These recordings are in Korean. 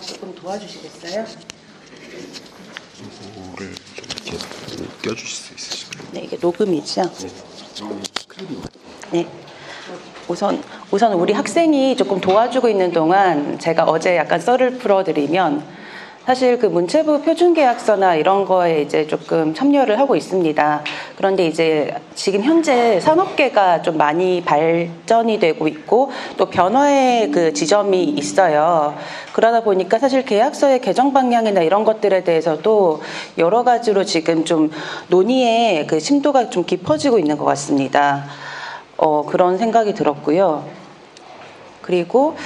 조금 도와주시겠어요? 이거를 좀 이렇게 껴주실 수 있으실까요? 네, 이게 녹음이죠? 네. 네. 우선 우리 학생이 조금 도와주고 있는 동안 제가 어제 약간 썰을 풀어드리면 사실 그 문체부 표준계약서나 이런 거에 이제 조금 참여를 하고 있습니다. 그런데 이제 지금 현재 산업계가 좀 많이 발전이 되고 있고 또 변화의 그 지점이 있어요. 그러다 보니까 사실 계약서의 개정 방향이나 이런 것들에 대해서도 여러 가지로 지금 좀 논의의 그 심도가 좀 깊어지고 있는 것 같습니다. 그런 생각이 들었고요. 그리고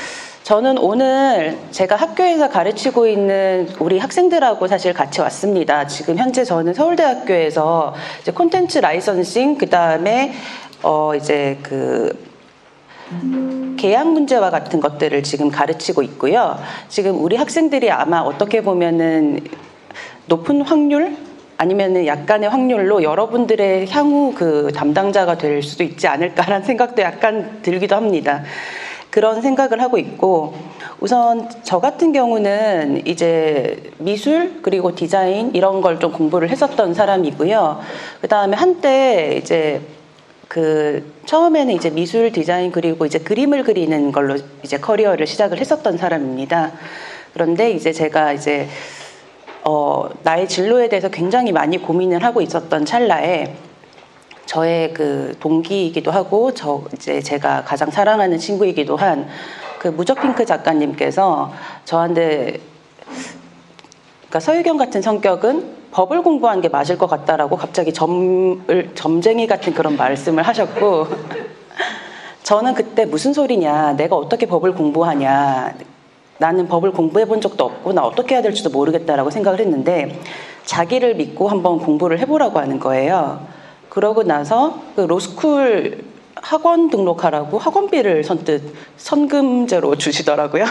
저는 오늘 제가 학교에서 가르치고 있는 우리 학생들하고 사실 같이 왔습니다. 지금 현재 저는 서울대학교에서 이제 콘텐츠 라이선싱, 그 다음에 이제 그 계약 문제와 같은 것들을 지금 가르치고 있고요. 지금 우리 학생들이 아마 어떻게 보면은 높은 확률? 아니면은 약간의 확률로 여러분들의 향후 그 담당자가 될 수도 있지 않을까라는 생각도 약간 들기도 합니다. 그런 생각을 하고 있고, 우선 저 같은 경우는 이제 미술 그리고 디자인 이런 걸 좀 공부를 했었던 사람이고요. 그 다음에 한때 이제 그 처음에는 이제 미술 디자인 그리고 이제 그림을 그리는 걸로 이제 커리어를 시작을 했었던 사람입니다. 그런데 이제 제가 이제 나의 진로에 대해서 굉장히 많이 고민을 하고 있었던 찰나에 저의 그 동기이기도 하고 이제 제가 가장 사랑하는 친구이기도 한 그 무적핑크 작가님께서 저한테 그러니까 서유경 같은 성격은 법을 공부하는 게 맞을 것 같다라고 갑자기 점쟁이 같은 그런 말씀을 하셨고 저는 그때 무슨 소리냐, 내가 어떻게 법을 공부하냐, 나는 법을 공부해 본 적도 없고 나 어떻게 해야 될지도 모르겠다라고 생각을 했는데 자기를 믿고 한번 공부를 해보라고 하는 거예요. 그러고 나서 그 로스쿨 학원 등록하라고 학원비를 선뜻 선금제로 주시더라고요.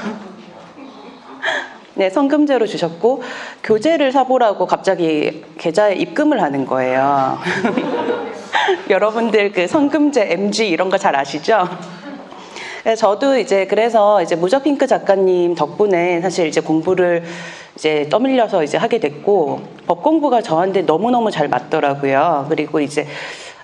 네, 선금제로 주셨고 교재를 사보라고 갑자기 계좌에 입금을 하는 거예요. 여러분들 그 선금제 MG 이런 거 잘 아시죠? 저도 이제 그래서 이제 무적핑크 작가님 덕분에 사실 이제 공부를 이제 떠밀려서 이제 하게 됐고 법 공부가 저한테 너무너무 잘 맞더라고요. 그리고 이제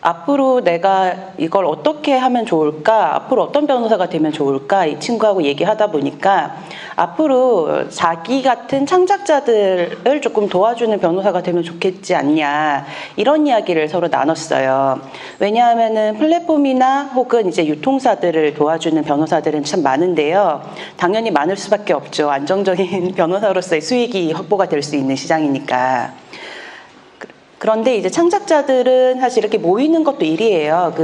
앞으로 내가 이걸 어떻게 하면 좋을까? 앞으로 어떤 변호사가 되면 좋을까? 이 친구하고 얘기하다 보니까 앞으로 자기 같은 창작자들을 조금 도와주는 변호사가 되면 좋겠지 않냐, 이런 이야기를 서로 나눴어요. 왜냐하면은 플랫폼이나 혹은 이제 유통사들을 도와주는 변호사들은 참 많은데요. 당연히 많을 수밖에 없죠. 안정적인 변호사로서의 수익이 확보가 될 수 있는 시장이니까. 그런데 이제 창작자들은 사실 이렇게 모이는 것도 일이에요.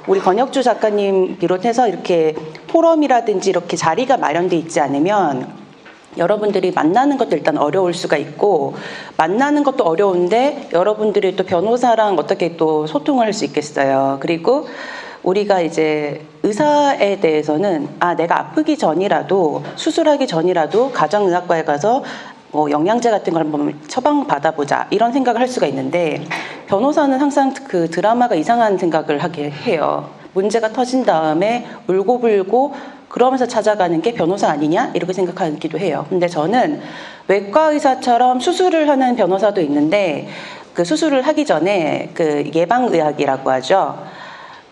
우리 권혁주 작가님 비롯해서 이렇게 포럼이라든지 이렇게 자리가 마련돼 있지 않으면 여러분들이 만나는 것도 일단 어려울 수가 있고, 만나는 것도 어려운데 여러분들이 또 변호사랑 어떻게 또 소통을 할 수 있겠어요. 그리고 우리가 이제 의사에 대해서는 내가 아프기 전이라도 수술하기 전이라도 가정의학과에 가서 영양제 같은 걸 한번 처방 받아보자, 이런 생각을 할 수가 있는데 변호사는 항상 그 드라마가 이상한 생각을 하게 해요. 문제가 터진 다음에 울고불고 그러면서 찾아가는 게 변호사 아니냐, 이렇게 생각하기도 해요. 근데 저는 외과 의사처럼 수술을 하는 변호사도 있는데 그 수술을 하기 전에 그 예방의학이라고 하죠.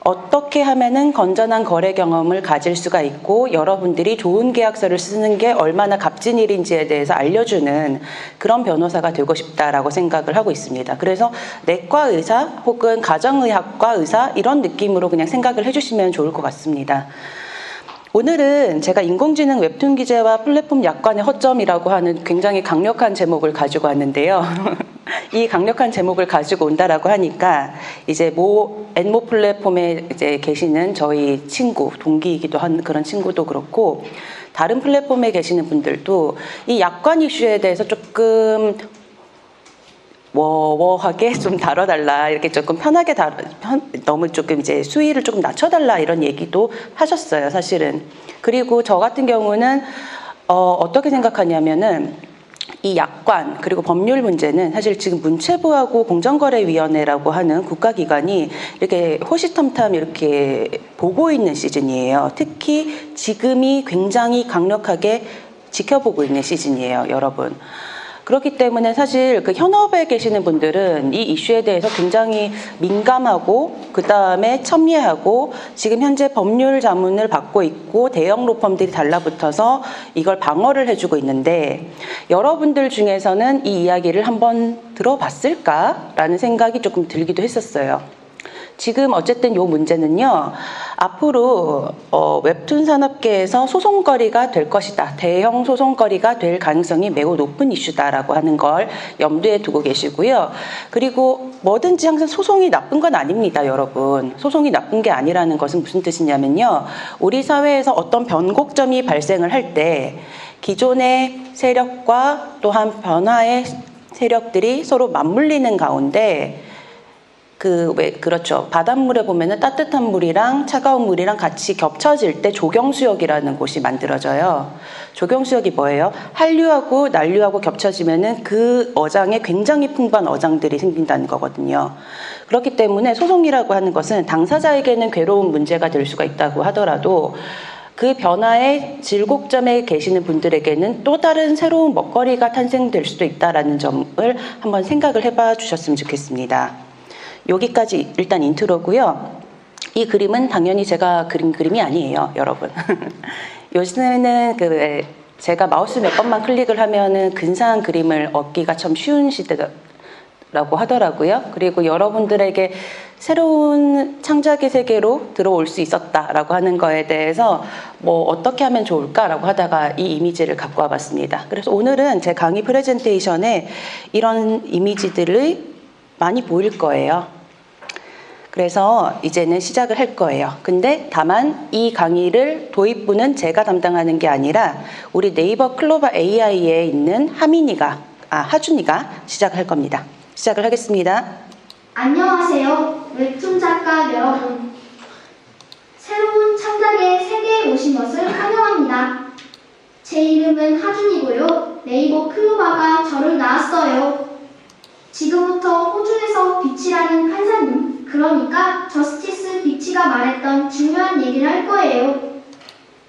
어떻게 하면은 건전한 거래 경험을 가질 수가 있고 여러분들이 좋은 계약서를 쓰는 게 얼마나 값진 일인지에 대해서 알려주는 그런 변호사가 되고 싶다라고 생각을 하고 있습니다. 그래서 내과 의사 혹은 가정의학과 의사 이런 느낌으로 그냥 생각을 해주시면 좋을 것 같습니다. 오늘은 제가 인공지능 웹툰 기재와 플랫폼 약관의 허점이라고 하는 굉장히 강력한 제목을 가지고 왔는데요. 이 강력한 제목을 가지고 온다라고 하니까 이제 엔모 플랫폼에 이제 계시는 저희 친구, 동기이기도 한 그런 친구도 그렇고 다른 플랫폼에 계시는 분들도 이 약관 이슈에 대해서 조금 워하게 좀 다뤄달라, 이렇게 조금 편하게 너무 조금 이제 수위를 조금 낮춰달라, 이런 얘기도 하셨어요, 사실은. 그리고 저 같은 경우는 어떻게 생각하냐면은 이 약관 그리고 법률 문제는 사실 지금 문체부하고 공정거래위원회라고 하는 국가기관이 이렇게 호시탐탐 이렇게 보고 있는 시즌이에요. 특히 지금이 굉장히 강력하게 지켜보고 있는 시즌이에요, 여러분. 그렇기 때문에 사실 그 현업에 계시는 분들은 이 이슈에 대해서 굉장히 민감하고 그 다음에 첨예하고 지금 현재 법률 자문을 받고 있고 대형 로펌들이 달라붙어서 이걸 방어를 해주고 있는데 여러분들 중에서는 이 이야기를 한번 들어봤을까라는 생각이 조금 들기도 했었어요. 지금 어쨌든 이 문제는요, 앞으로 웹툰 산업계에서 소송거리가 될 것이다. 대형 소송거리가 될 가능성이 매우 높은 이슈다라고 하는 걸 염두에 두고 계시고요. 그리고 뭐든지 항상 소송이 나쁜 건 아닙니다, 여러분. 소송이 나쁜 게 아니라는 것은 무슨 뜻이냐면요. 우리 사회에서 어떤 변곡점이 발생을 할 때 기존의 세력과 또한 변화의 세력들이 서로 맞물리는 가운데 그렇죠. 바닷물에 보면은 따뜻한 물이랑 차가운 물이랑 같이 겹쳐질 때 조경수역이라는 곳이 만들어져요. 조경수역이 뭐예요? 한류하고 난류하고 겹쳐지면은 그 어장에 굉장히 풍부한 어장들이 생긴다는 거거든요. 그렇기 때문에 소송이라고 하는 것은 당사자에게는 괴로운 문제가 될 수가 있다고 하더라도 그 변화의 질곡점에 계시는 분들에게는 또 다른 새로운 먹거리가 탄생될 수도 있다라는 점을 한번 생각을 해봐 주셨으면 좋겠습니다. 여기까지 일단 인트로고요. 이 그림은 당연히 제가 그린 그림이 아니에요, 여러분. 요즘에는 제가 마우스 몇 번만 클릭을 하면은 근사한 그림을 얻기가 참 쉬운 시대라고 하더라고요. 그리고 여러분들에게 새로운 창작의 세계로 들어올 수 있었다라고 하는 거에 대해서 뭐 어떻게 하면 좋을까라고 하다가 이 이미지를 갖고 와봤습니다. 그래서 오늘은 제 강의 프레젠테이션에 이런 이미지들을 많이 보일 거예요. 그래서 이제는 시작을 할 거예요. 근데 다만 이 강의를 도입부는 제가 담당하는 게 아니라 우리 네이버 클로버 AI에 있는 하준이가 시작을 할 겁니다. 시작을 하겠습니다. 안녕하세요. 웹툰 작가 여러분. 새로운 창작의 세계에 오신 것을 환영합니다. 제 이름은 하준이고요. 네이버 클로버가 저를 낳았어요. 지금부터 호주에서 비치라는 판사님, 그러니까 저스티스 비치가 말했던 중요한 얘기를 할 거예요.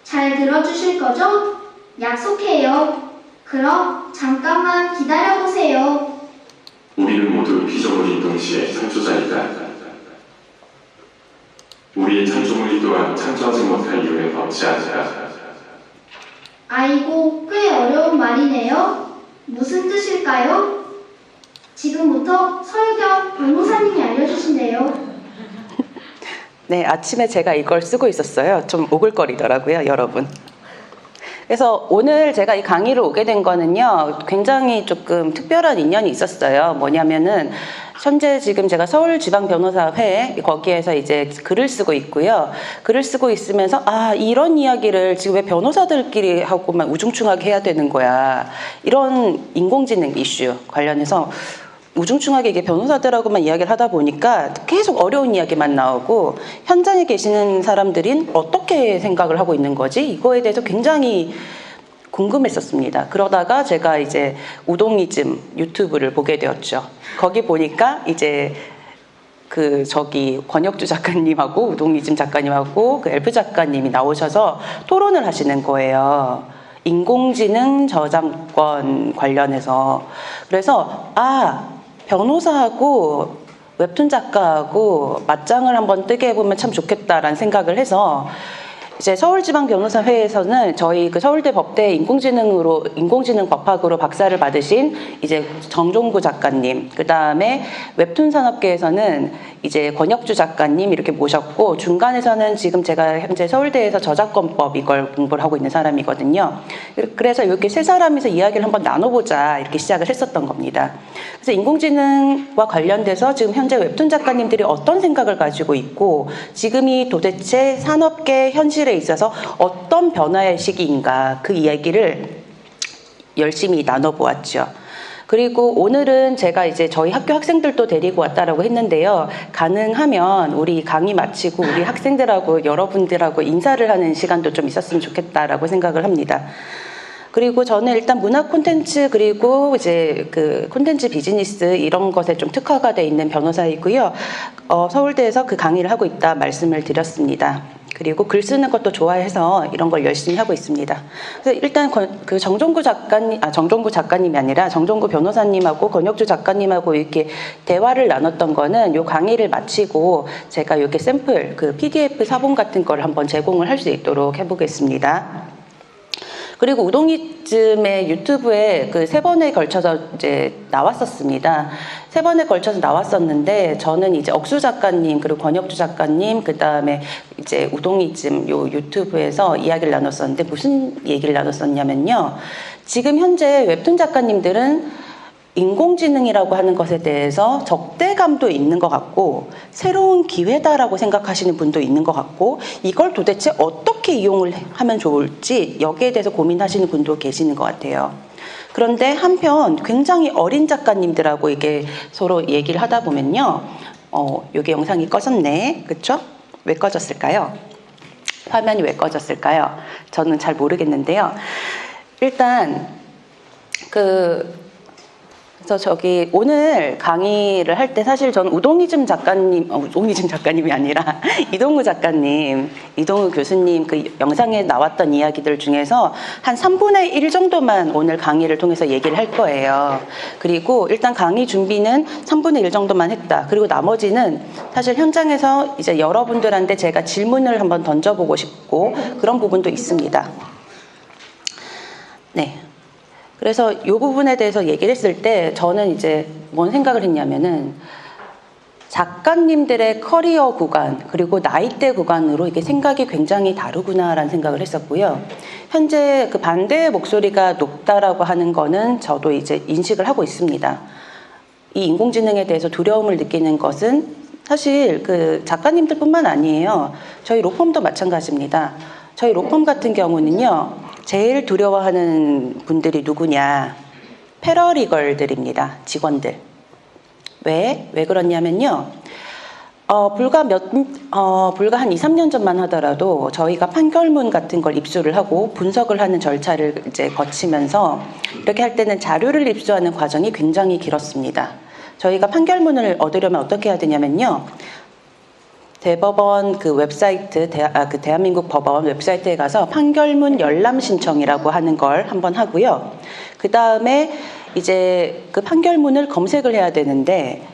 잘 들어주실 거죠? 약속해요. 그럼 잠깐만 기다려보세요. 우리는 모두 피조물인 동시에 창조자이다. 우리의 창조물이 또한 창조하지 못할 이유에 법치하자. 아이고, 꽤 어려운 말이네요. 무슨 뜻일까요? 지금부터 서유경 변호사님이 알려주신대요. 네, 아침에 제가 이걸 쓰고 있었어요. 좀 오글거리더라고요, 여러분. 그래서 오늘 제가 이 강의를 오게 된 거는요, 굉장히 조금 특별한 인연이 있었어요. 뭐냐면은, 현재 지금 제가 서울지방변호사회, 거기에서 이제 글을 쓰고 있고요. 글을 쓰고 있으면서, 이런 이야기를 지금 왜 변호사들끼리 하고만 우중충하게 해야 되는 거야. 이런 인공지능 이슈 관련해서 우중충하게 이게 변호사들하고만 이야기를 하다 보니까 계속 어려운 이야기만 나오고 현장에 계시는 사람들은 어떻게 생각을 하고 있는 거지? 이거에 대해서 굉장히 궁금했었습니다. 그러다가 제가 이제 우동이즘 유튜브를 보게 되었죠. 거기 보니까 이제 권혁주 작가님하고 우동이즘 작가님하고 엘프 작가님이 나오셔서 토론을 하시는 거예요. 인공지능 저작권 관련해서. 그래서 변호사하고 웹툰 작가하고 맞짱을 한번 뜨게 해보면 참 좋겠다라는 생각을 해서 이제 서울지방변호사회에서는 저희 서울대 법대 인공지능 법학으로 박사를 받으신 이제 정종구 작가님, 그 다음에 웹툰 산업계에서는 이제 권혁주 작가님 이렇게 모셨고, 중간에서는 지금 제가 현재 서울대에서 저작권법 이걸 공부를 하고 있는 사람이거든요. 그래서 이렇게 세 사람이서 이야기를 한번 나눠보자 이렇게 시작을 했었던 겁니다. 그래서 인공지능과 관련돼서 지금 현재 웹툰 작가님들이 어떤 생각을 가지고 있고, 지금이 도대체 산업계 현실에 있어서 어떤 변화의 시기인가, 그 이야기를 열심히 나눠보았죠. 그리고 오늘은 제가 이제 저희 학교 학생들도 데리고 왔다라고 했는데요. 가능하면 우리 강의 마치고 우리 학생들하고 여러분들하고 인사를 하는 시간도 좀 있었으면 좋겠다라고 생각을 합니다. 그리고 저는 일단 문화 콘텐츠 그리고 이제 콘텐츠 비즈니스 이런 것에 좀 특화가 돼 있는 변호사이고요. 서울대에서 그 강의를 하고 있다 말씀을 드렸습니다. 그리고 글 쓰는 것도 좋아해서 이런 걸 열심히 하고 있습니다. 그래서 일단 그 정종구 작가님이 아니라 정종구 변호사님하고 권혁주 작가님하고 이렇게 대화를 나눴던 거는 요 강의를 마치고 제가 이렇게 샘플 그 PDF 사본 같은 걸 한번 제공을 할 수 있도록 해보겠습니다. 그리고 우동이즘의 유튜브에 그 3번에 걸쳐서 이제 나왔었습니다. 3번에 걸쳐서 나왔었는데 저는 이제 억수 작가님 그리고 권혁주 작가님 그 다음에 이제 우동이즘 요 유튜브에서 이야기를 나눴었는데 무슨 얘기를 나눴었냐면요. 지금 현재 웹툰 작가님들은 인공지능이라고 하는 것에 대해서 적대감도 있는 것 같고 새로운 기회다라고 생각하시는 분도 있는 것 같고 이걸 도대체 어떻게 이용을 하면 좋을지 여기에 대해서 고민하시는 분도 계시는 것 같아요. 그런데 한편 굉장히 어린 작가님들하고 이게 서로 얘기를 하다 보면요. 여기 영상이 꺼졌네. 그렇죠? 왜 꺼졌을까요? 화면이 왜 꺼졌을까요? 저는 잘 모르겠는데요. 일단 그래서 저기 오늘 강의를 할 때 사실 저는 우동이즘 작가님이 아니라 이동우 작가님, 이동우 교수님 그 영상에 나왔던 이야기들 중에서 한 3분의 1 정도만 오늘 강의를 통해서 얘기를 할 거예요. 그리고 일단 강의 준비는 3분의 1 정도만 했다. 그리고 나머지는 사실 현장에서 이제 여러분들한테 제가 질문을 한번 던져보고 싶고 그런 부분도 있습니다. 네. 그래서 이 부분에 대해서 얘기를 했을 때 저는 이제 뭔 생각을 했냐면은 작가님들의 커리어 구간 그리고 나이대 구간으로 이게 생각이 굉장히 다르구나라는 생각을 했었고요. 현재 그 반대의 목소리가 높다라고 하는 거는 저도 이제 인식을 하고 있습니다. 이 인공지능에 대해서 두려움을 느끼는 것은 사실 그 작가님들뿐만 아니에요. 저희 로펌도 마찬가지입니다. 저희 로펌 같은 경우는요. 제일 두려워하는 분들이 누구냐? 패러리걸들입니다. 직원들. 왜 그러냐면요. 불과 한 2, 3년 전만 하더라도 저희가 판결문 같은 걸 입수를 하고 분석을 하는 절차를 이제 거치면서 이렇게 할 때는 자료를 입수하는 과정이 굉장히 길었습니다. 저희가 판결문을 얻으려면 어떻게 해야 되냐면요. 대법원 그 웹사이트, 그 대한민국 법원 웹사이트에 가서 판결문 열람 신청이라고 하는 걸 한번 하고요. 그 다음에 이제 그 판결문을 검색을 해야 되는데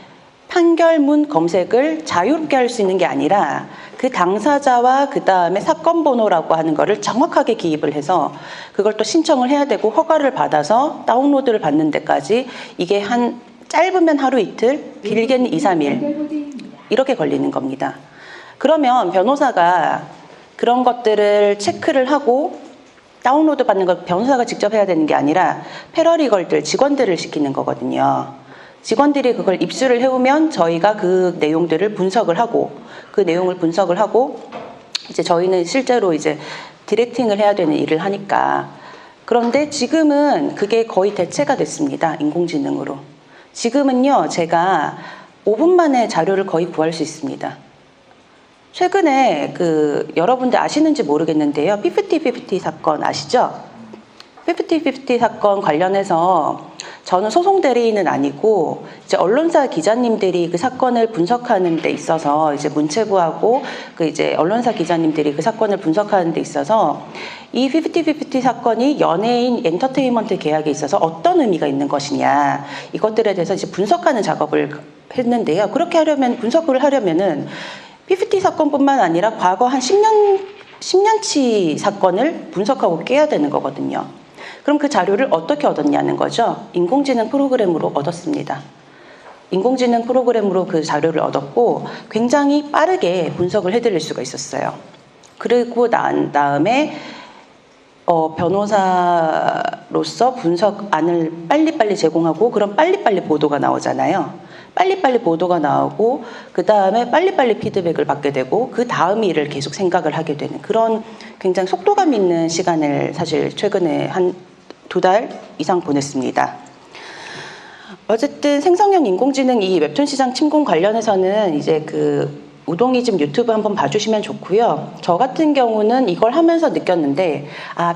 판결문 검색을 자유롭게 할 수 있는 게 아니라 그 당사자와 그 다음에 사건 번호라고 하는 거를 정확하게 기입을 해서 그걸 또 신청을 해야 되고 허가를 받아서 다운로드를 받는 데까지 이게 한 짧으면 하루 이틀, 길게는 2, 3일 이렇게 걸리는 겁니다. 그러면 변호사가 그런 것들을 체크를 하고 다운로드 받는 걸 변호사가 직접 해야 되는 게 아니라 패러리걸들, 직원들을 시키는 거거든요. 직원들이 그걸 입수를 해오면 저희가 그 내용들을 분석을 하고 그 내용을 분석을 하고 이제 저희는 실제로 이제 디렉팅을 해야 되는 일을 하니까 그런데 지금은 그게 거의 대체가 됐습니다. 인공지능으로. 지금은요, 제가 5분 만에 자료를 거의 구할 수 있습니다. 최근에 여러분들 아시는지 모르겠는데요. 50-50 사건 아시죠? 50-50 사건 관련해서 저는 소송 대리인은 아니고 이제 언론사 기자님들이 그 사건을 분석하는 데 있어서 이제 문체부하고 그 이제 언론사 기자님들이 그 사건을 분석하는 데 있어서 이 50-50 사건이 연예인 엔터테인먼트 계약에 있어서 어떤 의미가 있는 것이냐 이것들에 대해서 이제 분석하는 작업을 했는데요. 그렇게 하려면 분석을 하려면은 50 사건뿐만 아니라 과거 한 10년치 사건을 분석하고 깨야 되는 거거든요. 그럼 그 자료를 어떻게 얻었냐는 거죠. 인공지능 프로그램으로 얻었습니다. 인공지능 프로그램으로 그 자료를 얻었고 굉장히 빠르게 분석을 해드릴 수가 있었어요. 그리고 난 다음에 변호사로서 분석안을 빨리빨리 제공하고 그럼 빨리빨리 보도가 나오잖아요. 빨리빨리 보도가 나오고 그 다음에 빨리빨리 피드백을 받게 되고 그 다음 일을 계속 생각을 하게 되는 그런 굉장히 속도감 있는 시간을 사실 최근에 한 2달 이상 보냈습니다. 어쨌든 생성형 인공지능 이 웹툰 시장 침공 관련해서는 이제 그 우동이즘 유튜브 한번 봐주시면 좋고요. 저 같은 경우는 이걸 하면서 느꼈는데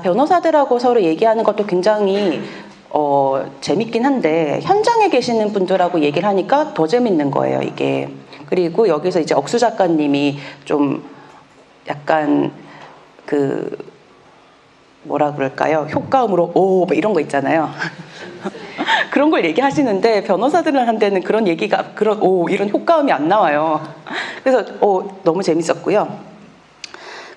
변호사들하고 서로 얘기하는 것도 굉장히 재밌긴 한데 현장에 계시는 분들하고 얘기를 하니까 더 재밌는 거예요, 이게. 그리고 여기서 이제 억수 작가님이 좀 약간 그 뭐라 그럴까요? 효과음으로 오 뭐 이런 거 있잖아요. 그런 걸 얘기하시는데 변호사들한테는 그런 얘기가 그런 오 이런 효과음이 안 나와요. 그래서 너무 재밌었고요.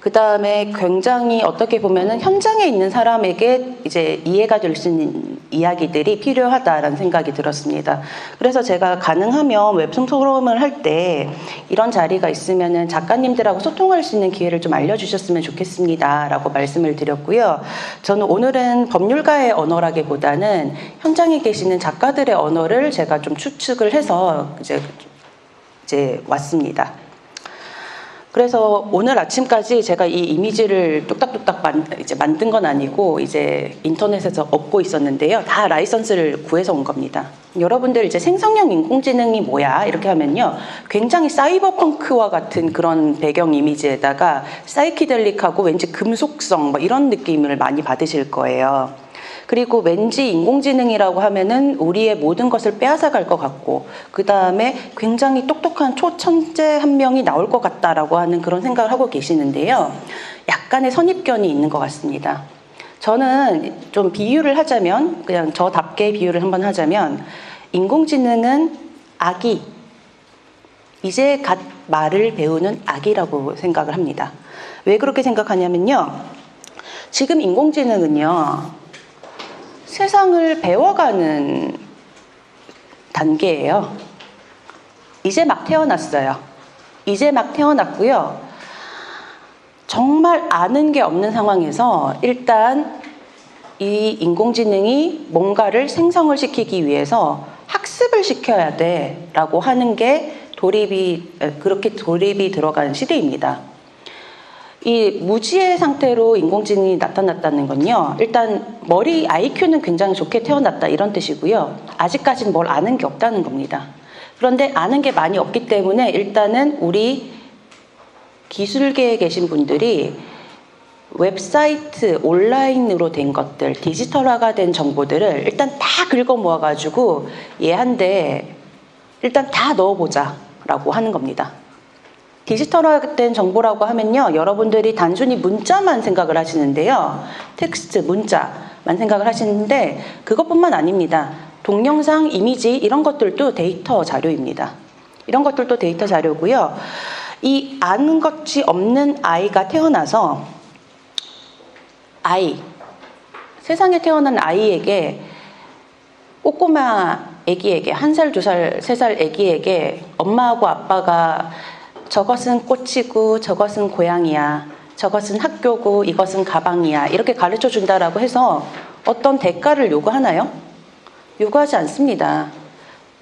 그 다음에 굉장히 어떻게 보면은 현장에 있는 사람에게 이제 이해가 될 수 있는 이야기들이 필요하다라는 생각이 들었습니다. 그래서 제가 가능하면 웹툰 토론을 할 때 이런 자리가 있으면은 작가님들하고 소통할 수 있는 기회를 좀 알려주셨으면 좋겠습니다라고 말씀을 드렸고요. 저는 오늘은 법률가의 언어라기보다는 현장에 계시는 작가들의 언어를 제가 좀 추측을 해서 이제 왔습니다. 그래서 오늘 아침까지 제가 이 이미지를 뚝딱뚝딱 만든 건 아니고 이제 인터넷에서 얻고 있었는데요. 다 라이선스를 구해서 온 겁니다. 여러분들 이제 생성형 인공지능이 뭐야? 이렇게 하면요. 굉장히 사이버펑크와 같은 그런 배경 이미지에다가 사이키델릭하고 왠지 금속성 뭐 이런 느낌을 많이 받으실 거예요. 그리고 왠지 인공지능이라고 하면은 우리의 모든 것을 빼앗아갈 것 같고 그 다음에 굉장히 똑똑한 초천재 한 명이 나올 것 같다라고 하는 그런 생각을 하고 계시는데요. 약간의 선입견이 있는 것 같습니다. 저는 좀 비유를 하자면 그냥 저답게 비유를 한번 하자면 인공지능은 아기, 이제 갓 말을 배우는 아기라고 생각을 합니다. 왜 그렇게 생각하냐면요. 지금 인공지능은요. 세상을 배워가는 단계예요. 이제 막 태어났어요. 이제 막 태어났고요. 정말 아는 게 없는 상황에서 일단 이 인공지능이 뭔가를 생성을 시키기 위해서 학습을 시켜야 돼라고 하는 게 그렇게 돌입이 들어간 시대입니다. 이 무지의 상태로 인공지능이 나타났다는 건요. 일단 머리 IQ는 굉장히 좋게 태어났다 이런 뜻이고요. 아직까지는 뭘 아는 게 없다는 겁니다. 그런데 아는 게 많이 없기 때문에 일단은 우리 기술계에 계신 분들이 웹사이트 온라인으로 된 것들, 디지털화가 된 정보들을 일단 다 긁어 모아가지고 얘한테 일단 다 넣어보자 라고 하는 겁니다. 디지털화된 정보라고 하면요. 여러분들이 단순히 문자만 생각을 하시는데요. 텍스트, 문자만 생각을 하시는데 그것뿐만 아닙니다. 동영상, 이미지 이런 것들도 데이터 자료입니다. 이런 것들도 데이터 자료고요. 이 아는 것이 없는 아이가 태어나서 세상에 태어난 아이에게 꼬꼬마 아기에게 1살, 2살, 3살 아기에게 엄마하고 아빠가 저것은 꽃이고 저것은 고양이야. 저것은 학교고 이것은 가방이야. 이렇게 가르쳐 준다라고 해서 어떤 대가를 요구하나요? 요구하지 않습니다.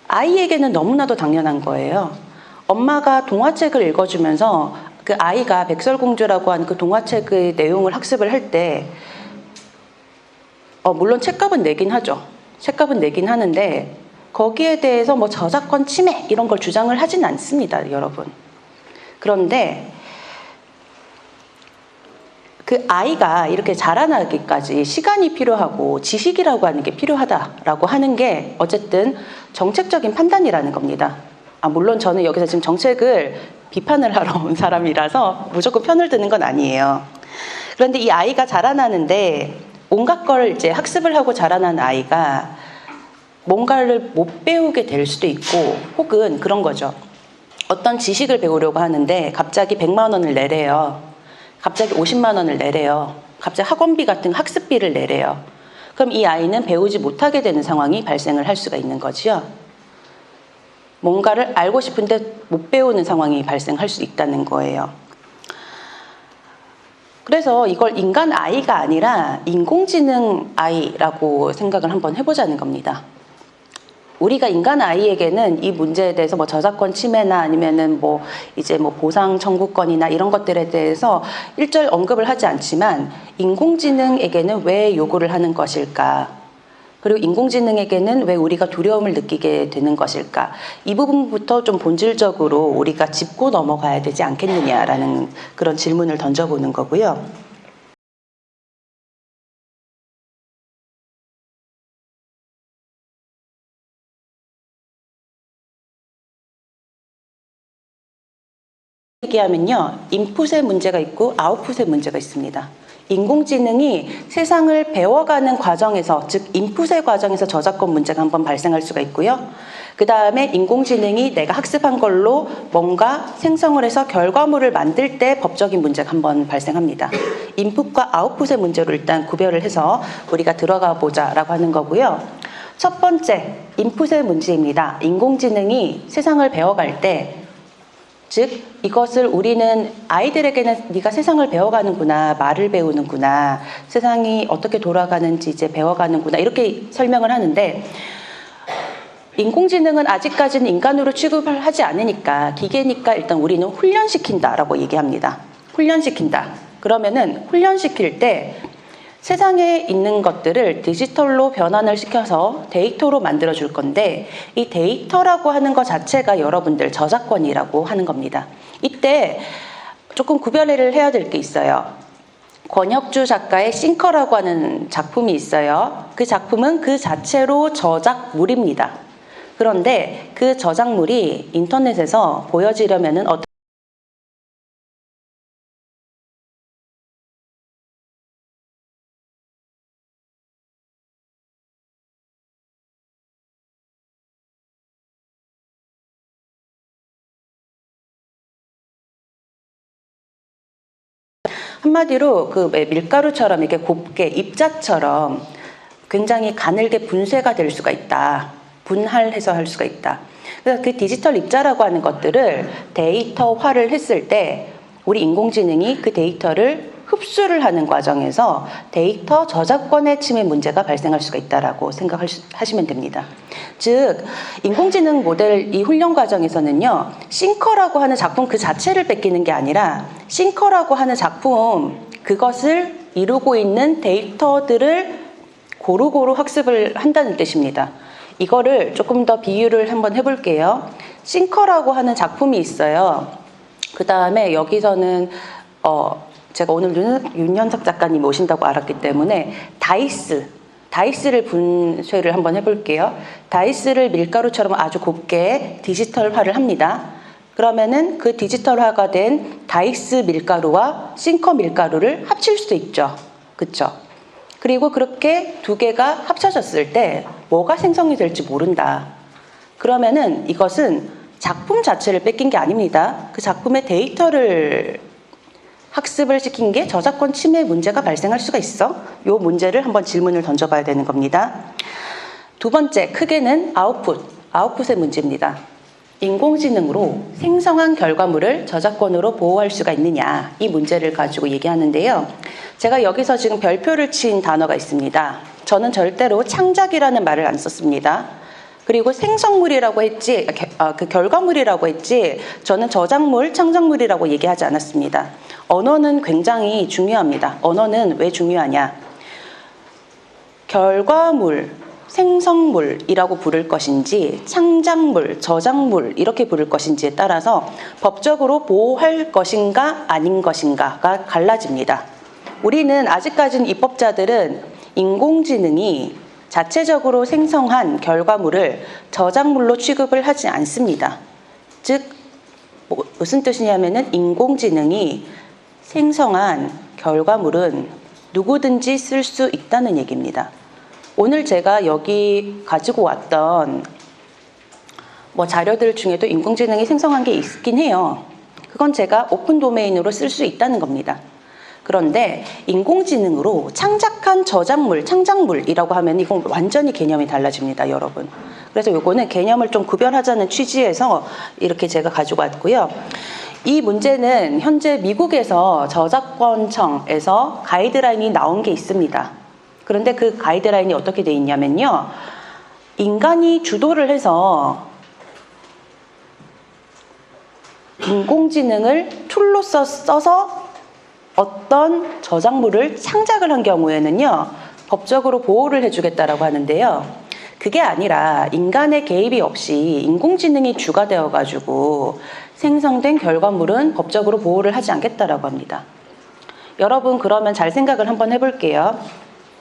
아이에게는 너무나도 당연한 거예요. 엄마가 동화책을 읽어주면서 그 아이가 백설공주라고 하는 그 동화책의 내용을 학습을 할 때 물론 책값은 내긴 하죠. 책값은 내긴 하는데 거기에 대해서 뭐 저작권 침해 이런 걸 주장을 하진 않습니다, 여러분. 그런데 그 아이가 이렇게 자라나기까지 시간이 필요하고 지식이라고 하는 게 필요하다라고 하는 게 어쨌든 정책적인 판단이라는 겁니다. 물론 저는 여기서 지금 정책을 비판을 하러 온 사람이라서 무조건 편을 드는 건 아니에요. 그런데 이 아이가 자라나는데 온갖 걸 이제 학습을 하고 자라난 아이가 뭔가를 못 배우게 될 수도 있고 혹은 그런 거죠. 어떤 지식을 배우려고 하는데 갑자기 100만 원을 내래요. 갑자기 50만 원을 내래요. 갑자기 학원비 같은 학습비를 내래요. 그럼 이 아이는 배우지 못하게 되는 상황이 발생을 할 수가 있는 거죠. 뭔가를 알고 싶은데 못 배우는 상황이 발생할 수 있다는 거예요. 그래서 이걸 인간 아이가 아니라 인공지능 아이라고 생각을 한번 해보자는 겁니다. 우리가 인간 아이에게는 이 문제에 대해서 뭐 저작권 침해나 아니면은 뭐 이제 뭐 보상 청구권이나 이런 것들에 대해서 일절 언급을 하지 않지만 인공지능에게는 왜 요구를 하는 것일까? 그리고 인공지능에게는 왜 우리가 두려움을 느끼게 되는 것일까? 이 부분부터 좀 본질적으로 우리가 짚고 넘어가야 되지 않겠느냐라는 그런 질문을 던져보는 거고요. 얘기하면요, 인풋의 문제가 있고 아웃풋의 문제가 있습니다. 인공지능이 세상을 배워가는 과정에서, 즉 인풋의 과정에서 저작권 문제가 한번 발생할 수가 있고요. 그 다음에 인공지능이 내가 학습한 걸로 뭔가 생성을 해서 결과물을 만들 때 법적인 문제가 한번 발생합니다. 인풋과 아웃풋의 문제로 일단 구별을 해서 우리가 들어가 보자라고 하는 거고요. 첫 번째, 인풋의 문제입니다. 인공지능이 세상을 배워갈 때, 즉 이것을 우리는 아이들에게는 네가 세상을 배워가는구나, 말을 배우는구나, 세상이 어떻게 돌아가는지 이제 배워가는구나 이렇게 설명을 하는데, 인공지능은 아직까지는 인간으로 취급을 하지 않으니까 기계니까 일단 우리는 훈련시킨다라고 얘기합니다. 훈련시킨다. 그러면은 훈련시킬 때 세상에 있는 것들을 디지털로 변환을 시켜서 데이터로 만들어 줄 건데, 이 데이터라고 하는 것 자체가 여러분들 저작권이라고 하는 겁니다. 이때 조금 구별을 해야 될 게 있어요. 권혁주 작가의 싱커라고 하는 작품이 있어요. 그 작품은 그 자체로 저작물입니다. 그런데 그 저작물이 인터넷에서 보여지려면은 한마디로 그 밀가루처럼 이렇게 곱게 입자처럼 굉장히 가늘게 분쇄가 될 수가 있다. 분할해서 할 수가 있다. 그래서 그 디지털 입자라고 하는 것들을 데이터화를 했을 때 우리 인공지능이 그 데이터를 흡수를 하는 과정에서 데이터 저작권의 침해 문제가 발생할 수가 있다라고 생각하시면 됩니다. 즉 인공지능 모델 이 훈련 과정에서는요, 싱커라고 하는 작품 그 자체를 뺏기는 게 아니라 싱커라고 하는 작품 그것을 이루고 있는 데이터들을 고루고루 학습을 한다는 뜻입니다. 이거를 조금 더 비유를 한번 해볼게요. 싱커라고 하는 작품이 있어요. 그 다음에 여기서는 제가 오늘 윤현석 작가님 오신다고 알았기 때문에 다이스를 분쇄를 한번 해볼게요. 다이스를 밀가루처럼 아주 곱게 디지털화를 합니다. 그러면은 그 디지털화가 된 다이스 밀가루와 싱커 밀가루를 합칠 수도 있죠. 그쵸? 그리고 그렇게 두 개가 합쳐졌을 때 뭐가 생성이 될지 모른다. 그러면은 이것은 작품 자체를 뺏긴 게 아닙니다. 그 작품의 데이터를 학습을 시킨 게 저작권 침해 문제가 발생할 수가 있어. 이 문제를 한번 질문을 던져봐야 되는 겁니다. 두 번째, 크게는 아웃풋의 문제입니다. 인공지능으로 생성한 결과물을 저작권으로 보호할 수가 있느냐, 이 문제를 가지고 얘기하는데요. 제가 여기서 지금 별표를 친 단어가 있습니다. 저는 절대로 창작이라는 말을 안 썼습니다. 그리고 생성물이라고 했지, 그 결과물이라고 했지, 저는 저작물, 창작물이라고 얘기하지 않았습니다. 언어는 굉장히 중요합니다. 언어는 왜 중요하냐? 결과물, 생성물이라고 부를 것인지 창작물, 저작물 이렇게 부를 것인지에 따라서 법적으로 보호할 것인가 아닌 것인가가 갈라집니다. 우리는 아직까지는 입법자들은 인공지능이 자체적으로 생성한 결과물을 저작물로 취급을 하지 않습니다. 즉 무슨 뜻이냐면은 인공지능이 생성한 결과물은 누구든지 쓸 수 있다는 얘기입니다. 오늘 제가 여기 가지고 왔던 자료들 중에도 인공지능이 생성한 게 있긴 해요. 그건 제가 오픈 도메인으로 쓸 수 있다는 겁니다. 그런데 인공지능으로 창작한 저작물, 창작물이라고 하면 이건 완전히 개념이 달라집니다, 여러분. 그래서 요거는 개념을 좀 구별하자는 취지에서 이렇게 제가 가지고 왔고요. 이 문제는 현재 미국에서 저작권청에서 가이드라인이 나온 게 있습니다. 그런데 그 가이드라인이 어떻게 돼 있냐면요, 인간이 주도를 해서 인공지능을 툴로 써서 어떤 저작물을 창작을 한 경우에는요, 법적으로 보호를 해주겠다라고 하는데요. 그게 아니라 인간의 개입이 없이 인공지능이 주가 되어가지고 생성된 결과물은 법적으로 보호를 하지 않겠다라고 합니다. 여러분, 그러면 잘 생각을 한번 해볼게요.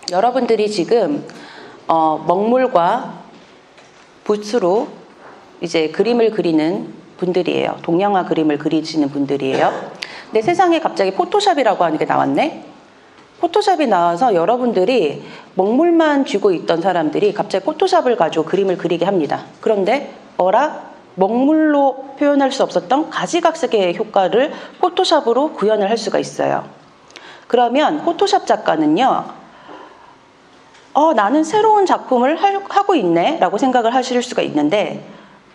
여러분들이 지금 먹물과 붓으로 이제 그림을 그리는 분들이에요. 동양화 그림을 그리시는 분들이에요. 근데 세상에 갑자기 포토샵이라고 하는 게 나왔네? 포토샵이 나와서 여러분들이 먹물만 쥐고 있던 사람들이 갑자기 포토샵을 가지고 그림을 그리게 합니다. 그런데 어라? 먹물로 표현할 수 없었던 가지각색의 효과를 포토샵으로 구현을 할 수가 있어요. 그러면 포토샵 작가는요, 나는 새로운 작품을 하고 있네 라고 생각을 하실 수가 있는데,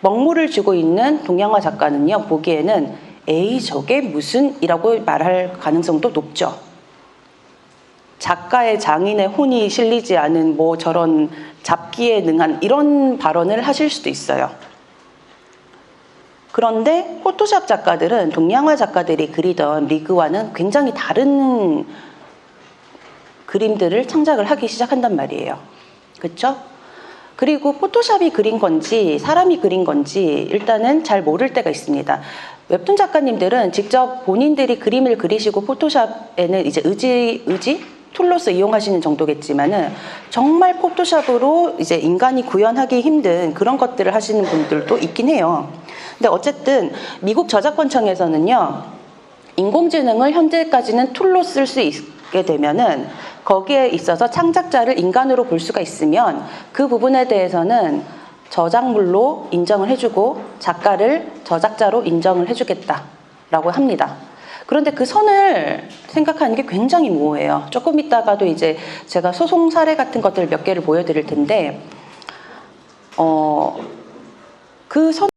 먹물을 쥐고 있는 동양화 작가는요, 보기에는 에이 저게 무슨 이라고 말할 가능성도 높죠. 작가의 장인의 혼이 실리지 않은 뭐 저런 잡기에 능한 이런 발언을 하실 수도 있어요. 그런데 포토샵 작가들은 동양화 작가들이 그리던 리그와는 굉장히 다른 그림들을 창작을 하기 시작한단 말이에요. 그렇죠? 그리고 포토샵이 그린 건지 사람이 그린 건지 일단은 잘 모를 때가 있습니다. 웹툰 작가님들은 직접 본인들이 그림을 그리시고 포토샵에는 이제 의지 툴로서 이용하시는 정도겠지만은 정말 포토샵으로 이제 인간이 구현하기 힘든 그런 것들을 하시는 분들도 있긴 해요. 근데 어쨌든 미국 저작권청에서는요, 인공지능을 현재까지는 툴로 쓸 수 있게 되면은 거기에 있어서 창작자를 인간으로 볼 수가 있으면 그 부분에 대해서는 저작물로 인정을 해주고 작가를 저작자로 인정을 해주겠다라고 합니다. 그런데 그 선을 생각하는 게 굉장히 모호해요. 조금 있다가도 이제 제가 소송 사례 같은 것들 몇 개를 보여드릴 텐데, 그 선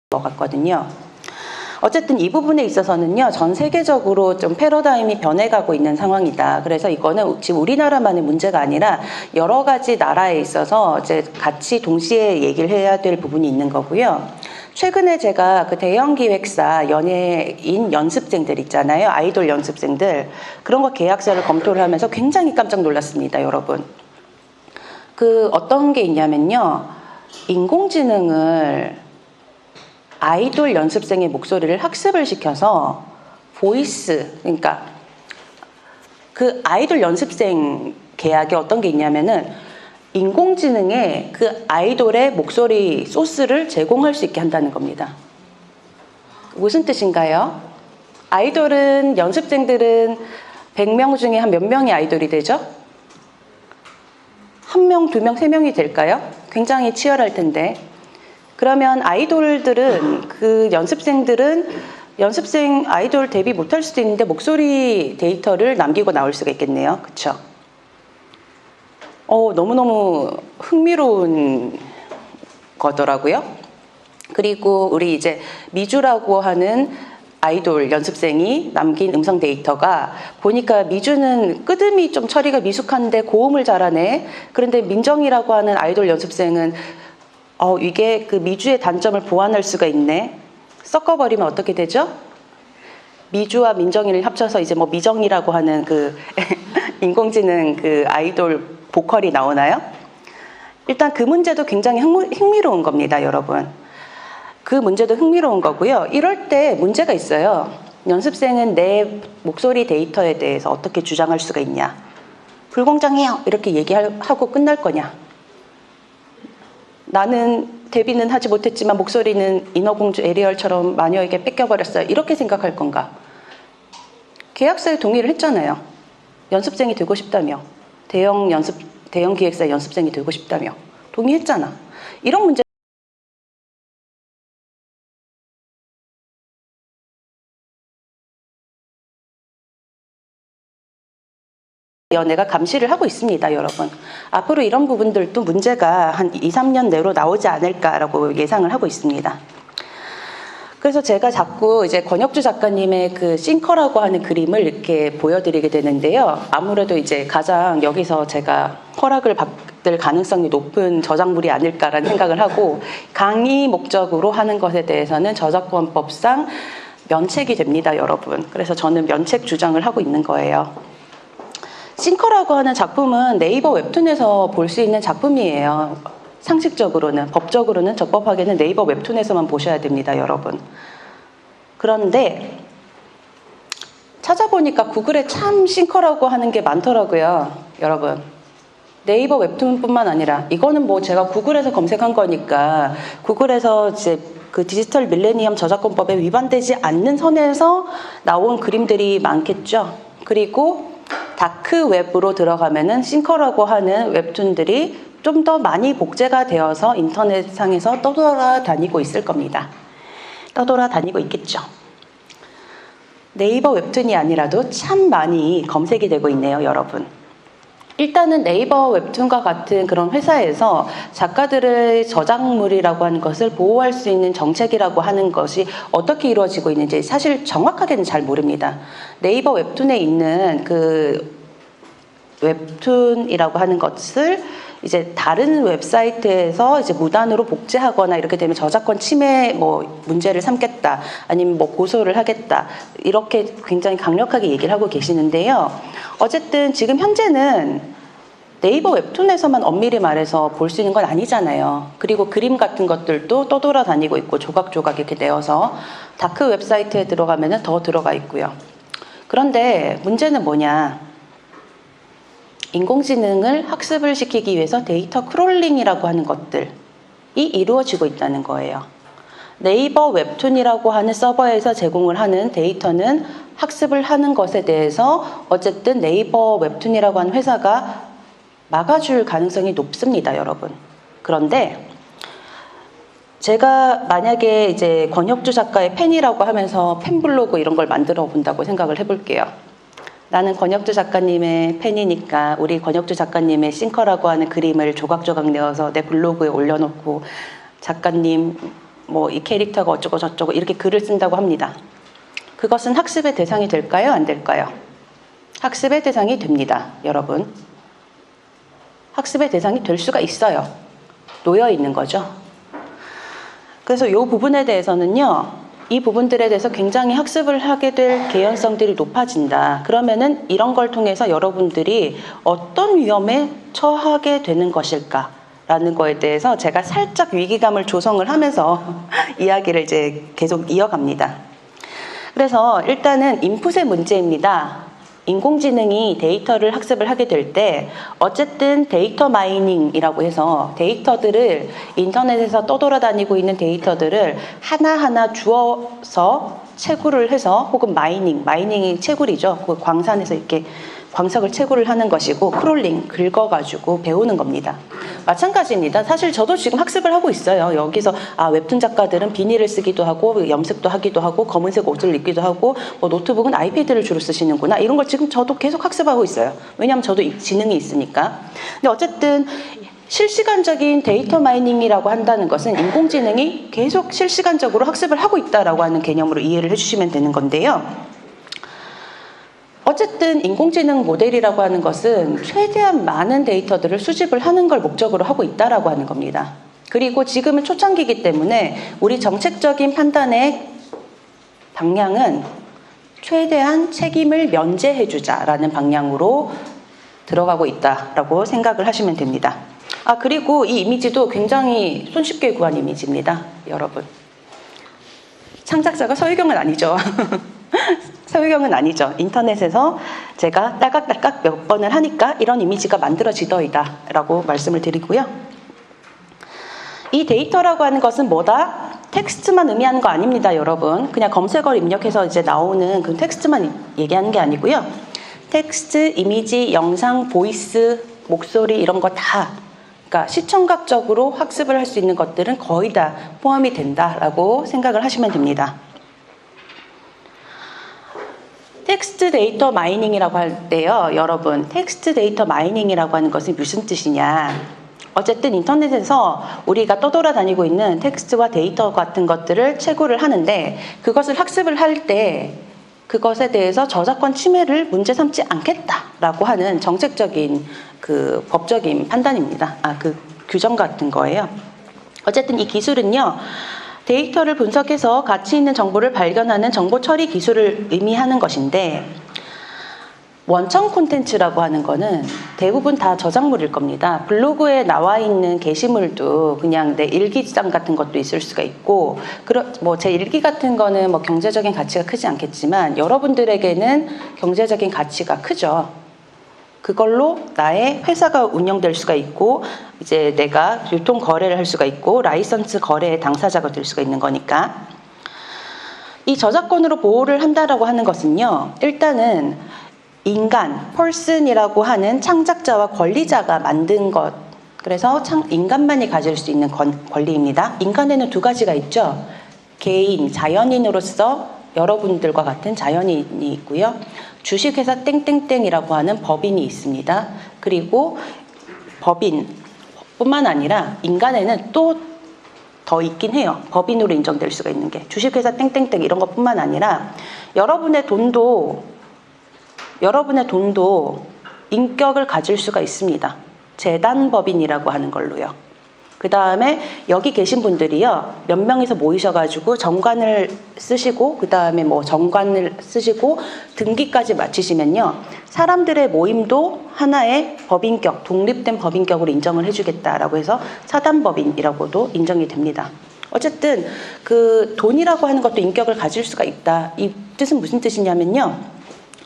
것 같거든요. 어쨌든 이 부분에 있어서는요, 전 세계적으로 좀 패러다임이 변해가고 있는 상황이다. 그래서 이거는 지금 우리나라만의 문제가 아니라 여러 가지 나라에 있어서 이제 같이 동시에 얘기를 해야 될 부분이 있는 거고요. 최근에 제가 그 대형 기획사 연예인 연습생들 있잖아요. 아이돌 연습생들. 그런 거 계약서를 검토를 하면서 굉장히 깜짝 놀랐습니다, 여러분. 그 어떤 게 있냐면요, 인공지능을 아이돌 연습생의 목소리를 학습을 시켜서 보이스, 그러니까 그 아이돌 연습생 계약에 어떤 게 있냐면은 인공지능에 그 아이돌의 목소리 소스를 제공할 수 있게 한다는 겁니다. 무슨 뜻인가요? 아이돌은, 연습생들은 100명 중에 한 몇 명이 아이돌이 되죠? 1명, 2명, 3명이 될까요? 굉장히 치열할 텐데. 그러면 아이돌들은, 그 연습생들은 연습생 아이돌 데뷔 못할 수도 있는데 목소리 데이터를 남기고 나올 수가 있겠네요. 그쵸? 너무너무 흥미로운 거더라고요. 그리고 우리 이제 미주라고 하는 아이돌 연습생이 남긴 음성 데이터가 보니까 미주는 끄듬이 좀 처리가 미숙한데 고음을 잘하네. 그런데 민정이라고 하는 아이돌 연습생은 이게 그 미주의 단점을 보완할 수가 있네. 섞어버리면 어떻게 되죠? 미주와 민정이를 합쳐서 이제 뭐 미정이라고 하는 그 인공지능 그 아이돌 보컬이 나오나요? 일단 그 문제도 굉장히 흥미로운 겁니다, 여러분. 그 문제도 흥미로운 거고요. 이럴 때 문제가 있어요. 연습생은 내 목소리 데이터에 대해서 어떻게 주장할 수가 있냐? 불공정해요. 이렇게 얘기하고 끝날 거냐? 나는 데뷔는 하지 못했지만 목소리는 인어공주 에리얼처럼 마녀에게 뺏겨버렸어요. 이렇게 생각할 건가? 계약서에 동의를 했잖아요. 연습생이 되고 싶다며. 대형 기획사 연습생이 되고 싶다며. 동의했잖아. 이런 문제 연예가 감시를 하고 있습니다, 여러분. 앞으로 이런 부분들도 문제가 한 2, 3년 내로 나오지 않을까라고 예상을 하고 있습니다. 그래서 제가 자꾸 이제 권혁주 작가님의 그 싱커라고 하는 그림을 이렇게 보여드리게 되는데요. 아무래도 이제 가장 여기서 제가 허락을 받을 가능성이 높은 저작물이 아닐까라는 생각을 하고, 강의 목적으로 하는 것에 대해서는 저작권법상 면책이 됩니다, 여러분. 그래서 저는 면책 주장을 하고 있는 거예요. 싱커라고 하는 작품은 네이버 웹툰에서 볼 수 있는 작품이에요. 상식적으로는, 법적으로는 적법하게는 네이버 웹툰에서만 보셔야 됩니다, 여러분. 그런데 찾아보니까 구글에 참 싱커라고 하는 게 많더라고요, 여러분. 네이버 웹툰뿐만 아니라 이거는 뭐 제가 구글에서 검색한 거니까 구글에서 이제 그 디지털 밀레니엄 저작권법에 위반되지 않는 선에서 나온 그림들이 많겠죠. 그리고 다크 웹으로 들어가면은 싱커라고 하는 웹툰들이 좀 더 많이 복제가 되어서 인터넷상에서 떠돌아다니고 있을 겁니다. 떠돌아다니고 있겠죠. 네이버 웹툰이 아니라도 참 많이 검색이 되고 있네요, 여러분. 일단은 네이버 웹툰과 같은 그런 회사에서 작가들의 저작물이라고 하는 것을 보호할 수 있는 정책이라고 하는 것이 어떻게 이루어지고 있는지 사실 정확하게는 잘 모릅니다. 네이버 웹툰에 있는 그 웹툰이라고 하는 것을 이제 다른 웹사이트에서 이제 무단으로 복제하거나 이렇게 되면 저작권 침해 뭐 문제를 삼겠다, 아니면 뭐 고소를 하겠다, 이렇게 굉장히 강력하게 얘기를 하고 계시는데요. 어쨌든 지금 현재는 네이버 웹툰에서만 엄밀히 말해서 볼 수 있는 건 아니잖아요. 그리고 그림 같은 것들도 떠돌아다니고 있고 조각조각 이렇게 되어서 다크 웹사이트에 들어가면은 더 들어가 있고요. 그런데 문제는 뭐냐? 인공지능을 학습을 시키기 위해서 데이터 크롤링이라고 하는 것들이 이루어지고 있다는 거예요. 네이버 웹툰이라고 하는 서버에서 제공을 하는 데이터는 학습을 하는 것에 대해서 어쨌든 네이버 웹툰이라고 하는 회사가 막아줄 가능성이 높습니다, 여러분. 그런데 제가 만약에 이제 권혁주 작가의 팬이라고 하면서 팬블로그 이런 걸 만들어 본다고 생각을 해볼게요. 나는 권혁주 작가님의 팬이니까 우리 권혁주 작가님의 싱커라고 하는 그림을 조각조각 내어서 내 블로그에 올려놓고 작가님 뭐 이 캐릭터가 어쩌고 저쩌고 이렇게 글을 쓴다고 합니다. 그것은 학습의 대상이 될까요? 안 될까요? 학습의 대상이 됩니다, 여러분. 학습의 대상이 될 수가 있어요. 놓여 있는 거죠. 그래서 이 부분에 대해서는요, 이 부분들에 대해서 굉장히 학습을 하게 될 개연성들이 높아진다. 그러면은 이런 걸 통해서 여러분들이 어떤 위험에 처하게 되는 것일까? 라는 거에 대해서 제가 살짝 위기감을 조성을 하면서 이야기를 이제 계속 이어갑니다. 그래서 일단은 인풋의 문제입니다. 인공지능이 데이터를 학습을 하게 될 때 어쨌든 데이터 마이닝이라고 해서 데이터들을 인터넷에서 떠돌아다니고 있는 데이터들을 하나하나 주워서 채굴을 해서 혹은 마이닝이 채굴이죠. 그 광산에서 이렇게 광석을 채굴을 하는 것이고 크롤링, 긁어가지고 배우는 겁니다. 마찬가지입니다. 사실 저도 지금 학습을 하고 있어요. 여기서 웹툰 작가들은 비닐을 쓰기도 하고 염색도 하기도 하고 검은색 옷을 입기도 하고 뭐 노트북은 아이패드를 주로 쓰시는구나. 이런 걸 지금 저도 계속 학습하고 있어요. 왜냐하면 저도 지능이 있으니까. 근데 어쨌든 실시간적인 데이터 마이닝이라고 한다는 것은 인공지능이 계속 실시간적으로 학습을 하고 있다라고 하는 개념으로 이해를 해주시면 되는 건데요. 어쨌든 인공지능 모델이라고 하는 것은 최대한 많은 데이터들을 수집을 하는 걸 목적으로 하고 있다라고 하는 겁니다. 그리고 지금은 초창기이기 때문에 우리 정책적인 판단의 방향은 최대한 책임을 면제해주자라는 방향으로 들어가고 있다라고 생각을 하시면 됩니다. 그리고 이 이미지도 굉장히 손쉽게 구한 이미지입니다, 여러분. 창작자가 서유경은 아니죠. 서유경은 아니죠. 인터넷에서 제가 딸깍딸깍 몇 번을 하니까 이런 이미지가 만들어지더이다 라고 말씀을 드리고요. 이 데이터라고 하는 것은 뭐다? 텍스트만 의미하는 거 아닙니다, 여러분. 그냥 검색어를 입력해서 이제 나오는 그 텍스트만 얘기하는 게 아니고요. 텍스트, 이미지, 영상, 보이스, 목소리 이런 거 다, 그러니까 시청각적으로 학습을 할 수 있는 것들은 거의 다 포함이 된다라고 생각을 하시면 됩니다. 텍스트 데이터 마이닝이라고 할 때요, 여러분, 텍스트 데이터 마이닝이라고 하는 것이 무슨 뜻이냐? 어쨌든 인터넷에서 우리가 떠돌아다니고 있는 텍스트와 데이터 같은 것들을 채굴을 하는데 그것을 학습을 할 때 그것에 대해서 저작권 침해를 문제 삼지 않겠다라고 하는 정책적인 그 법적인 판단입니다. 그 규정 같은 거예요. 어쨌든 이 기술은요, 데이터를 분석해서 가치 있는 정보를 발견하는 정보 처리 기술을 의미하는 것인데 원천 콘텐츠라고 하는 거는 대부분 다 저작물일 겁니다. 블로그에 나와 있는 게시물도 그냥 내 일기장 같은 것도 있을 수가 있고, 뭐 제 일기 같은 거는 뭐 경제적인 가치가 크지 않겠지만 여러분들에게는 경제적인 가치가 크죠. 그걸로 나의 회사가 운영될 수가 있고, 이제 내가 유통 거래를 할 수가 있고, 라이선스 거래의 당사자가 될 수가 있는 거니까. 이 저작권으로 보호를 한다라고 하는 것은요, 일단은 인간, person이라고 하는 창작자와 권리자가 만든 것, 그래서 인간만이 가질 수 있는 권리입니다. 인간에는 두 가지가 있죠. 개인, 자연인으로서 여러분들과 같은 자연인이 있고요. 주식회사 땡땡땡이라고 하는 법인이 있습니다. 그리고 법인뿐만 아니라 인간에는 또 더 있긴 해요. 법인으로 인정될 수가 있는 게. 주식회사 땡땡땡 이런 것뿐만 아니라 여러분의 돈도 인격을 가질 수가 있습니다. 재단법인이라고 하는 걸로요. 그 다음에 여기 계신 분들이요, 몇 명이서 모이셔가지고 정관을 쓰시고, 그 다음에 뭐 정관을 쓰시고 등기까지 마치시면요, 사람들의 모임도 하나의 법인격, 독립된 법인격으로 인정을 해주겠다라고 해서 사단법인이라고도 인정이 됩니다. 어쨌든 그 돈이라고 하는 것도 인격을 가질 수가 있다. 이 뜻은 무슨 뜻이냐면요,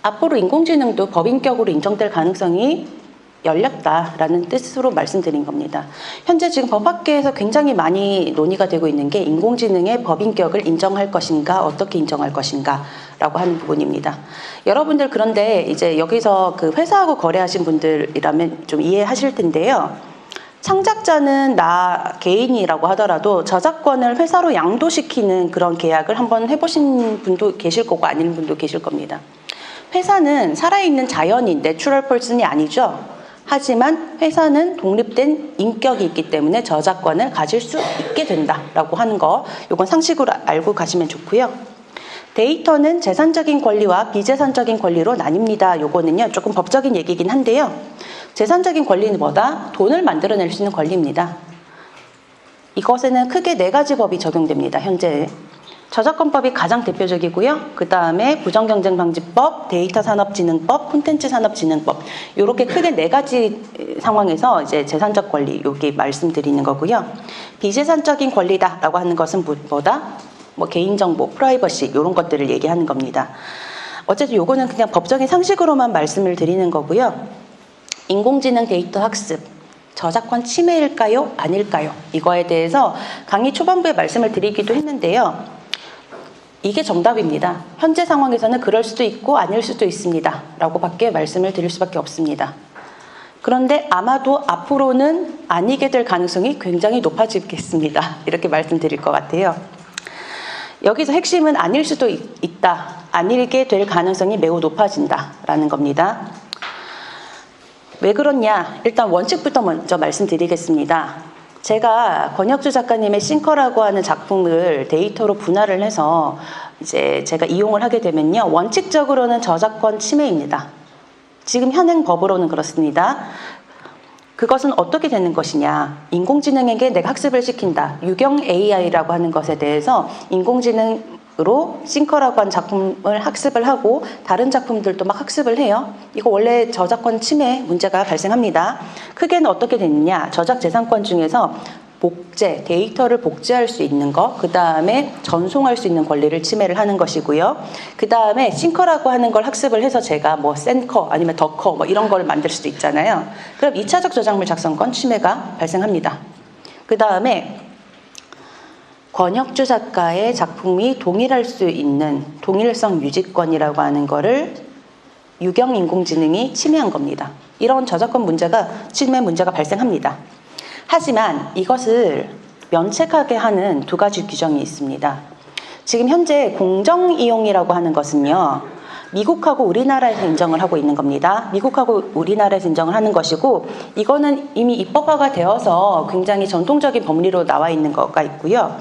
앞으로 인공지능도 법인격으로 인정될 가능성이 열렸다라는 뜻으로 말씀드린 겁니다. 현재 지금 법학계에서 굉장히 많이 논의가 되고 있는 게 인공지능의 법인격을 인정할 것인가, 어떻게 인정할 것인가 라고 하는 부분입니다. 여러분들 그런데 이제 여기서 그 회사하고 거래하신 분들이라면 좀 이해하실 텐데요. 창작자는 나 개인이라고 하더라도 저작권을 회사로 양도시키는 그런 계약을 한번 해보신 분도 계실 거고 아닌 분도 계실 겁니다. 회사는 살아있는 자연인, 내추럴 펄슨이 아니죠. 하지만 회사는 독립된 인격이 있기 때문에 저작권을 가질 수 있게 된다라고 하는 거, 이건 상식으로 알고 가시면 좋고요. 데이터는 재산적인 권리와 비재산적인 권리로 나뉩니다. 요거는요, 조금 법적인 얘기긴 한데요. 재산적인 권리는 뭐다? 돈을 만들어낼 수 있는 권리입니다. 이것에는 크게 4가지 법이 적용됩니다. 현재. 저작권법이 가장 대표적이고요. 그 다음에 부정경쟁방지법, 데이터산업진흥법, 콘텐츠산업진흥법, 이렇게 크게 4가지 상황에서 이제 재산적 권리, 여기 말씀드리는 거고요. 비재산적인 권리다라고 하는 것은 뭐다? 뭐 개인정보, 프라이버시 이런 것들을 얘기하는 겁니다. 어쨌든 요거는 그냥 법적인 상식으로만 말씀을 드리는 거고요. 인공지능 데이터 학습, 저작권 침해일까요? 아닐까요? 이거에 대해서 강의 초반부에 말씀을 드리기도 했는데요. 이게 정답입니다. 현재 상황에서는 그럴 수도 있고 아닐 수도 있습니다. 라고 밖에 말씀을 드릴 수밖에 없습니다. 그런데 아마도 앞으로는 아니게 될 가능성이 굉장히 높아지겠습니다. 이렇게 말씀드릴 것 같아요. 여기서 핵심은 아닐 수도 있다. 아니게 될 가능성이 매우 높아진다. 라는 겁니다. 왜 그렇냐? 일단 원칙부터 먼저 말씀드리겠습니다. 제가 권혁주 작가님의 싱커라고 하는 작품을 데이터로 분할을 해서 이제 제가 이용을 하게 되면요, 원칙적으로는 저작권 침해입니다. 지금 현행 법으로는 그렇습니다. 그것은 어떻게 되는 것이냐? 인공지능에게 내가 학습을 시킨다. 유경 AI라고 하는 것에 대해서 인공지능으로 싱커라고 하는 작품을 학습을 하고 다른 작품들도 막 학습을 해요. 이거 원래 저작권 침해 문제가 발생합니다. 크게는 어떻게 되느냐? 저작재산권 중에서 복제, 데이터를 복제할 수 있는 거, 그 다음에 전송할 수 있는 권리를 침해를 하는 것이고요. 그 다음에 싱커라고 하는 걸 학습을 해서 제가 뭐 센커 아니면 더커 뭐 이런 걸 만들 수도 있잖아요. 그럼 2차적 저작물 작성권 침해가 발생합니다. 그 다음에 권혁주 작가의 작품이 동일할 수 있는 동일성 유지권이라고 하는 거를 유경 인공지능이 침해한 겁니다. 이런 저작권 문제가, 침해 문제가 발생합니다. 하지만 이것을 면책하게 하는 2가지 규정이 있습니다. 지금 현재 공정이용이라고 하는 것은요, 미국하고 우리나라에서 인정을 하고 있는 겁니다. 미국하고 우리나라에서 인정을 하는 것이고, 이거는 이미 입법화가 되어서 굉장히 전통적인 법리로 나와 있는 거가 있고요.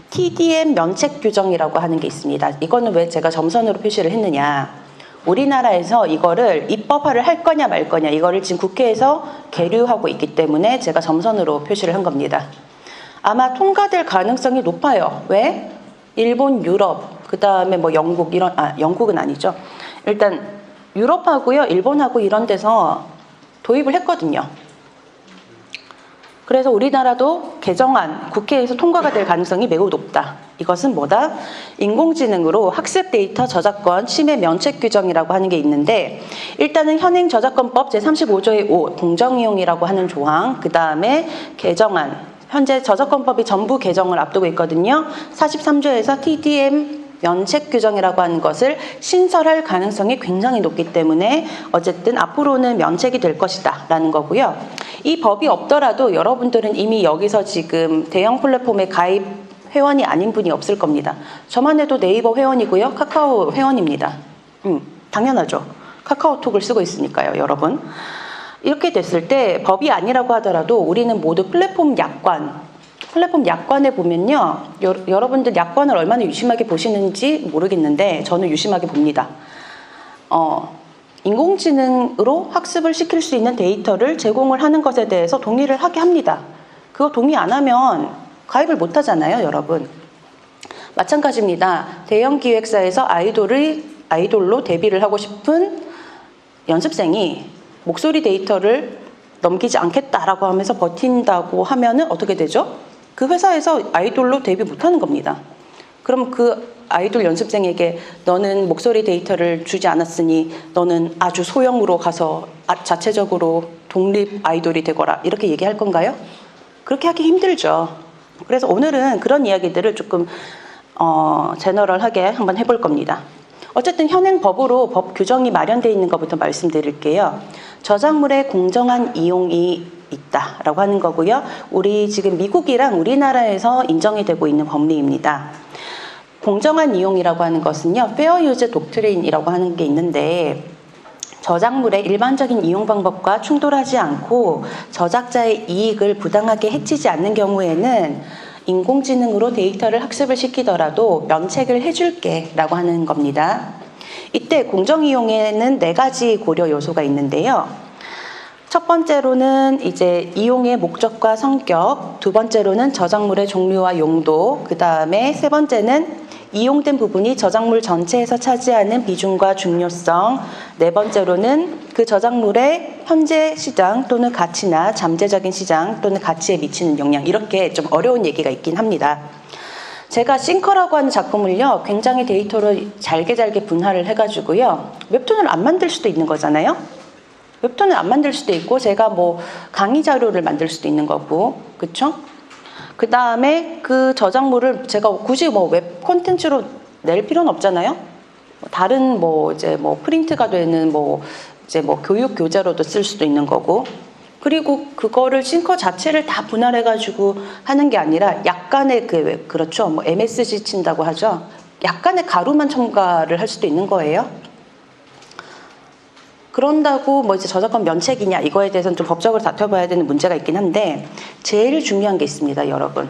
TDM 면책 규정이라고 하는 게 있습니다. 이거는 왜 제가 점선으로 표시를 했느냐. 우리나라에서 이거를 입법화를 할 거냐 말 거냐, 이거를 지금 국회에서 계류하고 있기 때문에 제가 점선으로 표시를 한 겁니다. 아마 통과될 가능성이 높아요. 왜? 일본, 유럽, 그 다음에 뭐 영국, 영국은 아니죠. 일단 유럽하고요, 일본하고 이런 데서 도입을 했거든요. 그래서 우리나라도 개정안, 국회에서 통과가 될 가능성이 매우 높다. 이것은 뭐다? 인공지능으로 학습 데이터 저작권 침해 면책 규정이라고 하는 게 있는데, 일단은 현행 저작권법 제35조의 5 공정이용이라고 하는 조항, 그 다음에 개정안, 현재 저작권법이 전부 개정을 앞두고 있거든요. 43조에서 TDM 면책 규정이라고 하는 것을 신설할 가능성이 굉장히 높기 때문에 어쨌든 앞으로는 면책이 될 것이다 라는 거고요. 이 법이 없더라도 여러분들은 이미 여기서 지금 대형 플랫폼에 가입 회원이 아닌 분이 없을 겁니다. 저만 해도 네이버 회원이고요. 카카오 회원입니다. 당연하죠. 카카오톡을 쓰고 있으니까요, 여러분. 이렇게 됐을 때 법이 아니라고 하더라도 우리는 모두 플랫폼 약관에 보면요. 여러분들 약관을 얼마나 유심하게 보시는지 모르겠는데 저는 유심하게 봅니다. 인공지능으로 학습을 시킬 수 있는 데이터를 제공을 하는 것에 대해서 동의를 하게 합니다. 그거 동의 안 하면 가입을 못 하잖아요, 여러분. 마찬가지입니다. 대형 기획사에서 아이돌로 데뷔를 하고 싶은 연습생이 목소리 데이터를 넘기지 않겠다라고 하면서 버틴다고 하면은 어떻게 되죠? 그 회사에서 아이돌로 데뷔 못 하는 겁니다. 그럼 그 아이돌 연습생에게 너는 목소리 데이터를 주지 않았으니 너는 아주 소형으로 가서 자체적으로 독립 아이돌이 되거라. 이렇게 얘기할 건가요? 그렇게 하기 힘들죠. 그래서 오늘은 그런 이야기들을 조금 제너럴하게 한번 해볼 겁니다. 어쨌든 현행 법으로 법 규정이 마련되어 있는 것부터 말씀드릴게요. 저작물의 공정한 이용이 있다라고 하는 거고요. 우리 지금 미국이랑 우리나라에서 인정이 되고 있는 법리입니다. 공정한 이용이라고 하는 것은요, 페어 유즈 독트린이라고 하는 게 있는데, 저작물의 일반적인 이용 방법과 충돌하지 않고 저작자의 이익을 부당하게 해치지 않는 경우에는 인공지능으로 데이터를 학습을 시키더라도 면책을 해줄게 라고 하는 겁니다. 이때 공정이용에는 4가지 고려 요소가 있는데요. 첫 번째로는 이제 이용의 목적과 성격, 두 번째로는 저작물의 종류와 용도, 그 다음에 세 번째는 이용된 부분이 저작물 전체에서 차지하는 비중과 중요성, 네 번째로는 그 저작물의 현재 시장 또는 가치나 잠재적인 시장 또는 가치에 미치는 영향, 이렇게 좀 어려운 얘기가 있긴 합니다. 제가 싱커라고 하는 작품을요, 굉장히 데이터를 잘게 분할을 해가지고요, 웹툰을 안 만들 수도 있는 거잖아요. 웹툰을 안 만들 수도 있고, 제가 뭐 강의 자료를 만들 수도 있는 거고, 그쵸? 그 다음에 그 저작물을 제가 굳이 뭐 웹 콘텐츠로 낼 필요는 없잖아요. 다른 뭐 이제 뭐 프린트가 되는 뭐 이제 뭐 교육 교재로도 쓸 수도 있는 거고, 그리고 그거를 싱커 자체를 다 분할해가지고 하는 게 아니라 약간의 그렇죠. 뭐 MSG 친다고 하죠. 약간의 가루만 첨가를 할 수도 있는 거예요. 그런다고 뭐 이제 저작권 면책이냐 이거에 대해서는 좀 법적으로 다퉈봐야 되는 문제가 있긴 한데, 제일 중요한 게 있습니다, 여러분.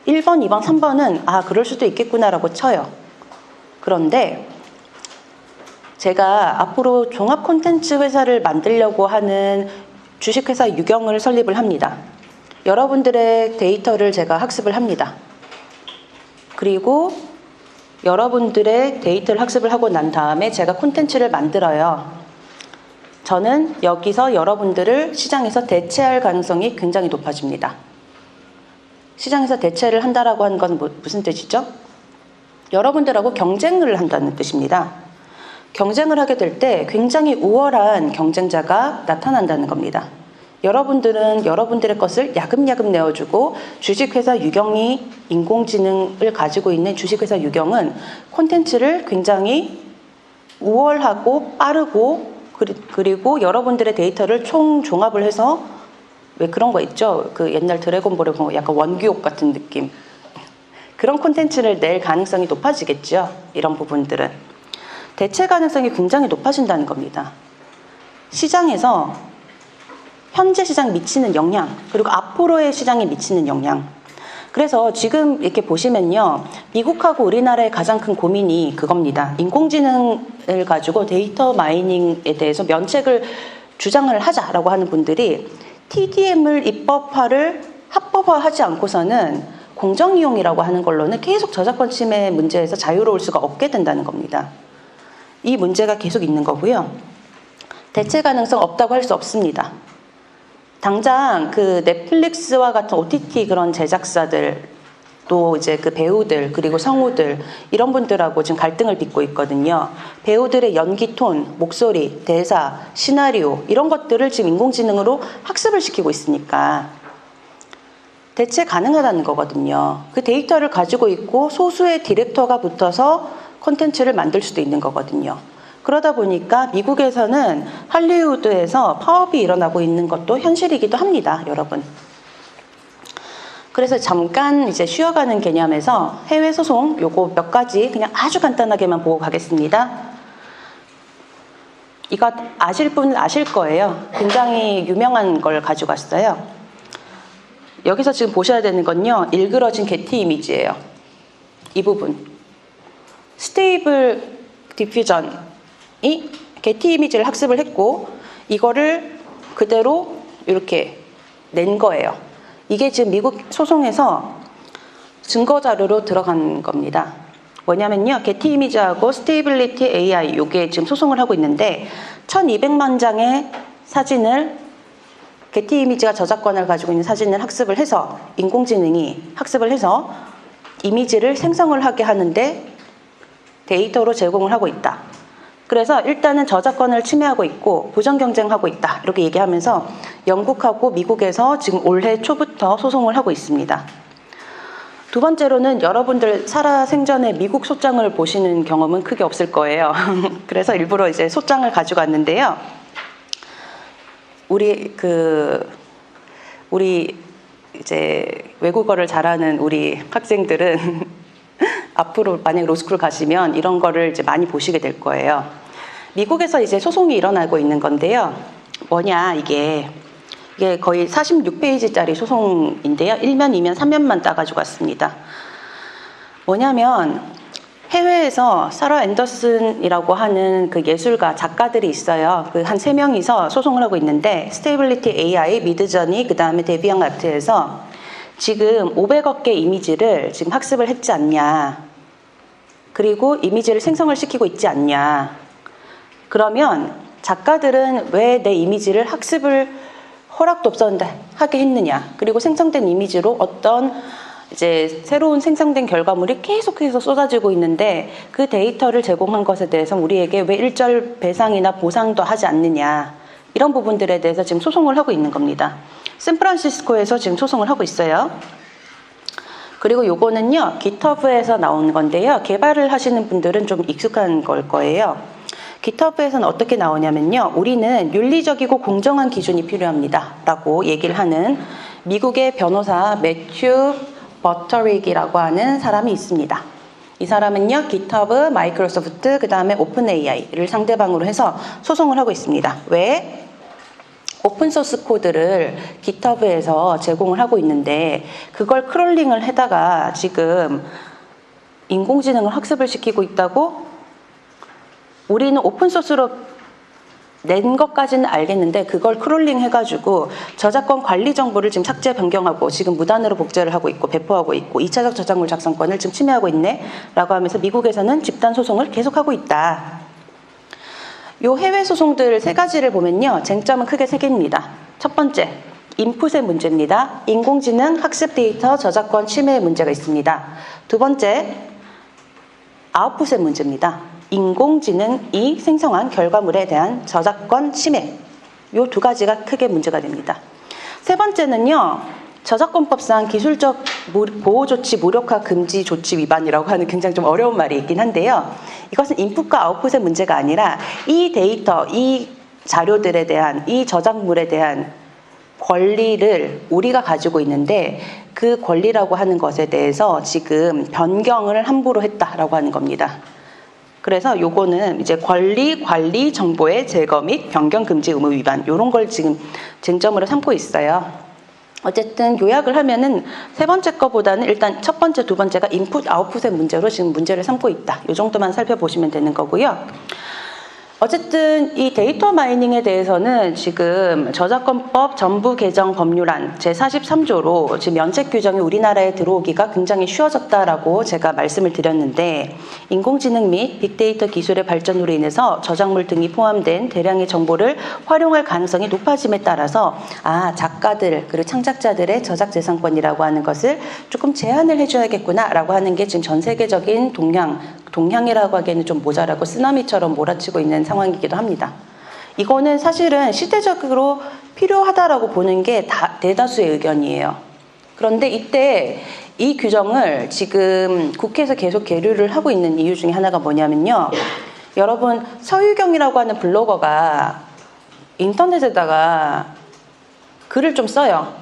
1번, 2번, 3번은 아 그럴 수도 있겠구나라고 쳐요. 그런데 제가 앞으로 종합 콘텐츠 회사를 만들려고 하는 주식회사 유경을 설립을 합니다. 여러분들의 데이터를 제가 학습을 합니다. 그리고 여러분들의 데이터를 학습을 하고 난 다음에 제가 콘텐츠를 만들어요. 저는 여기서 여러분들을 시장에서 대체할 가능성이 굉장히 높아집니다. 시장에서 대체를 한다라고 하는 건 무슨 뜻이죠? 여러분들하고 경쟁을 한다는 뜻입니다. 경쟁을 하게 될 때 굉장히 우월한 경쟁자가 나타난다는 겁니다. 여러분들은 여러분들의 것을 야금야금 내어주고, 주식회사 유경이 인공지능을 가지고 있는 주식회사 유경은 콘텐츠를 굉장히 우월하고 빠르고, 그리고 여러분들의 데이터를 총종합을 해서, 왜 그런 거 있죠? 그 옛날 드래곤볼에 보면 약간 원기옥 같은 느낌. 그런 콘텐츠를 낼 가능성이 높아지겠죠. 이런 부분들은. 대체 가능성이 굉장히 높아진다는 겁니다. 시장에서 현재 시장에 미치는 영향, 그리고 앞으로의 시장에 미치는 영향. 그래서 지금 이렇게 보시면요, 미국하고 우리나라의 가장 큰 고민이 그겁니다. 인공지능을 가지고 데이터 마이닝에 대해서 면책을 주장을 하자라고 하는 분들이 TDM을 합법화하지 않고서는 공정이용이라고 하는 걸로는 계속 저작권 침해 문제에서 자유로울 수가 없게 된다는 겁니다. 이 문제가 계속 있는 거고요. 대체 가능성 없다고 할 수 없습니다. 당장 그 넷플릭스와 같은 OTT 그런 제작사들 또 이제 그 배우들 그리고 성우들 이런 분들하고 지금 갈등을 빚고 있거든요. 배우들의 연기 톤, 목소리, 대사, 시나리오 이런 것들을 지금 인공지능으로 학습을 시키고 있으니까 대체 가능하다는 거거든요. 그 데이터를 가지고 있고 소수의 디렉터가 붙어서 콘텐츠를 만들 수도 있는 거거든요. 그러다 보니까 미국에서는 할리우드에서 파업이 일어나고 있는 것도 현실이기도 합니다, 여러분. 그래서 잠깐 이제 쉬어가는 개념에서 해외 소송 요거 몇 가지 그냥 아주 간단하게만 보고 가겠습니다. 이거 아실 분은 아실 거예요. 굉장히 유명한 걸 가지고 왔어요. 여기서 지금 보셔야 되는 건요. 일그러진 게티 이미지예요. 이 부분. 스테이블 디퓨전이 게티 이미지를 학습을 했고 이거를 그대로 이렇게 낸 거예요. 이게 지금 미국 소송에서 증거 자료로 들어간 겁니다. 뭐냐면요. 게티 이미지하고 스테이빌리티 AI 이게 지금 소송을 하고 있는데 1200만 장의 사진을 게티 이미지가 저작권을 가지고 있는 사진을 학습을 해서 인공지능이 학습을 해서 이미지를 생성을 하게 하는데 데이터로 제공을 하고 있다. 그래서 일단은 저작권을 침해하고 있고 부정 경쟁하고 있다. 이렇게 얘기하면서 영국하고 미국에서 지금 올해 초부터 소송을 하고 있습니다. 두 번째로는 여러분들 살아생전에 미국 소장을 보시는 경험은 크게 없을 거예요. 그래서 일부러 이제 소장을 가지고 왔는데요. 우리 이제 외국어를 잘하는 우리 학생들은 앞으로 만약 로스쿨 가시면 이런 거를 이제 많이 보시게 될 거예요. 미국에서 이제 소송이 일어나고 있는 건데요. 뭐냐 이게 거의 46페이지짜리 소송인데요. 1면, 2면, 3면만 따가지고 왔습니다. 뭐냐면 해외에서 사라 앤더슨이라고 하는 그 예술가, 작가들이 있어요. 그 한 3명이서 소송을 하고 있는데 스테이빌리티 AI, 미드저니, 그 다음에 데비앙 아트에서 지금 500억 개 이미지를 지금 학습을 했지 않냐. 그리고 이미지를 생성을 시키고 있지 않냐. 그러면 작가들은 왜 내 이미지를 학습을 허락도 없었는데 하게 했느냐. 그리고 생성된 이미지로 어떤 이제 새로운 생성된 결과물이 계속해서 쏟아지고 있는데 그 데이터를 제공한 것에 대해서 우리에게 왜 일절 배상이나 보상도 하지 않느냐. 이런 부분들에 대해서 지금 소송을 하고 있는 겁니다. 샌프란시스코에서 지금 소송을 하고 있어요. 그리고 요거는요, GitHub에서 나온 건데요. 개발을 하시는 분들은 좀 익숙한 걸 거예요. GitHub에서는 어떻게 나오냐면요. 우리는 윤리적이고 공정한 기준이 필요합니다. 라고 얘기를 하는 미국의 변호사 매튜 버터릭이라고 하는 사람이 있습니다. 이 사람은요, GitHub, 마이크로소프트, 그 다음에 오픈AI를 상대방으로 해서 소송을 하고 있습니다. 왜? 오픈소스 코드를 GitHub에서 제공을 하고 있는데 그걸 크롤링을 해다가 지금 인공지능을 학습을 시키고 있다고? 우리는 오픈소스로 낸 것까지는 알겠는데 그걸 크롤링 해가지고 저작권 관리 정보를 지금 삭제 변경하고 지금 무단으로 복제를 하고 있고 배포하고 있고 2차적 저작물 작성권을 지금 침해하고 있네 라고 하면서 미국에서는 집단 소송을 계속하고 있다. 요 해외 소송들 3가지를 보면요. 쟁점은 크게 3개입니다. 첫 번째, 인풋의 문제입니다. 인공지능 학습 데이터 저작권 침해의 문제가 있습니다. 두 번째, 아웃풋의 문제입니다. 인공지능이 생성한 결과물에 대한 저작권 침해. 요 2가지가 크게 문제가 됩니다. 세 번째는요. 저작권법상 기술적 보호조치 무력화 금지 조치 위반이라고 하는 굉장히 좀 어려운 말이 있긴 한데요. 이것은 인풋과 아웃풋의 문제가 아니라 이 데이터, 이 자료들에 대한, 이 저작물에 대한 권리를 우리가 가지고 있는데 그 권리라고 하는 것에 대해서 지금 변경을 함부로 했다라고 하는 겁니다. 그래서 요거는 이제 권리, 관리, 정보의 제거 및 변경 금지 의무 위반 요런 걸 지금 쟁점으로 삼고 있어요. 어쨌든 요약을 하면은 3번째 거보다는 일단 첫 번째, 두 번째가 인풋, 아웃풋의 문제로 지금 문제를 삼고 있다. 요 정도만 살펴보시면 되는 거고요. 어쨌든 이 데이터 마이닝에 대해서는 지금 저작권법 전부 개정 법률안 제43조로 지금 면책 규정이 우리나라에 들어오기가 굉장히 쉬워졌다라고 제가 말씀을 드렸는데, 인공지능 및 빅데이터 기술의 발전으로 인해서 저작물 등이 포함된 대량의 정보를 활용할 가능성이 높아짐에 따라서 작가들 그리고 창작자들의 저작재산권이라고 하는 것을 조금 제한을 해줘야겠구나라고 하는 게 지금 전 세계적인 동향이라고 하기에는 좀 모자라고 쓰나미처럼 몰아치고 있는 상황이기도 합니다. 이거는 사실은 시대적으로 필요하다라고 보는 게 대다수의 의견이에요. 그런데 이때 이 규정을 지금 국회에서 계속 계류를 하고 있는 이유 중에 하나가 뭐냐면요. 여러분, 서유경이라고 하는 블로거가 인터넷에다가 글을 좀 써요.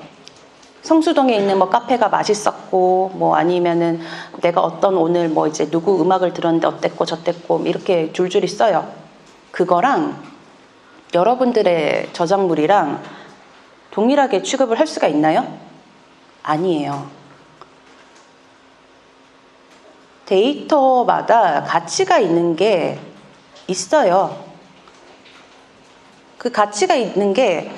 성수동에 있는 뭐 카페가 맛있었고, 뭐 아니면은 내가 어떤 오늘 뭐 이제 누구 음악을 들었는데 어땠고 저땠고 이렇게 줄줄이 써요. 그거랑 여러분들의 저작물이랑 동일하게 취급을 할 수가 있나요? 아니에요. 데이터마다 가치가 있는 게 있어요. 그 가치가 있는 게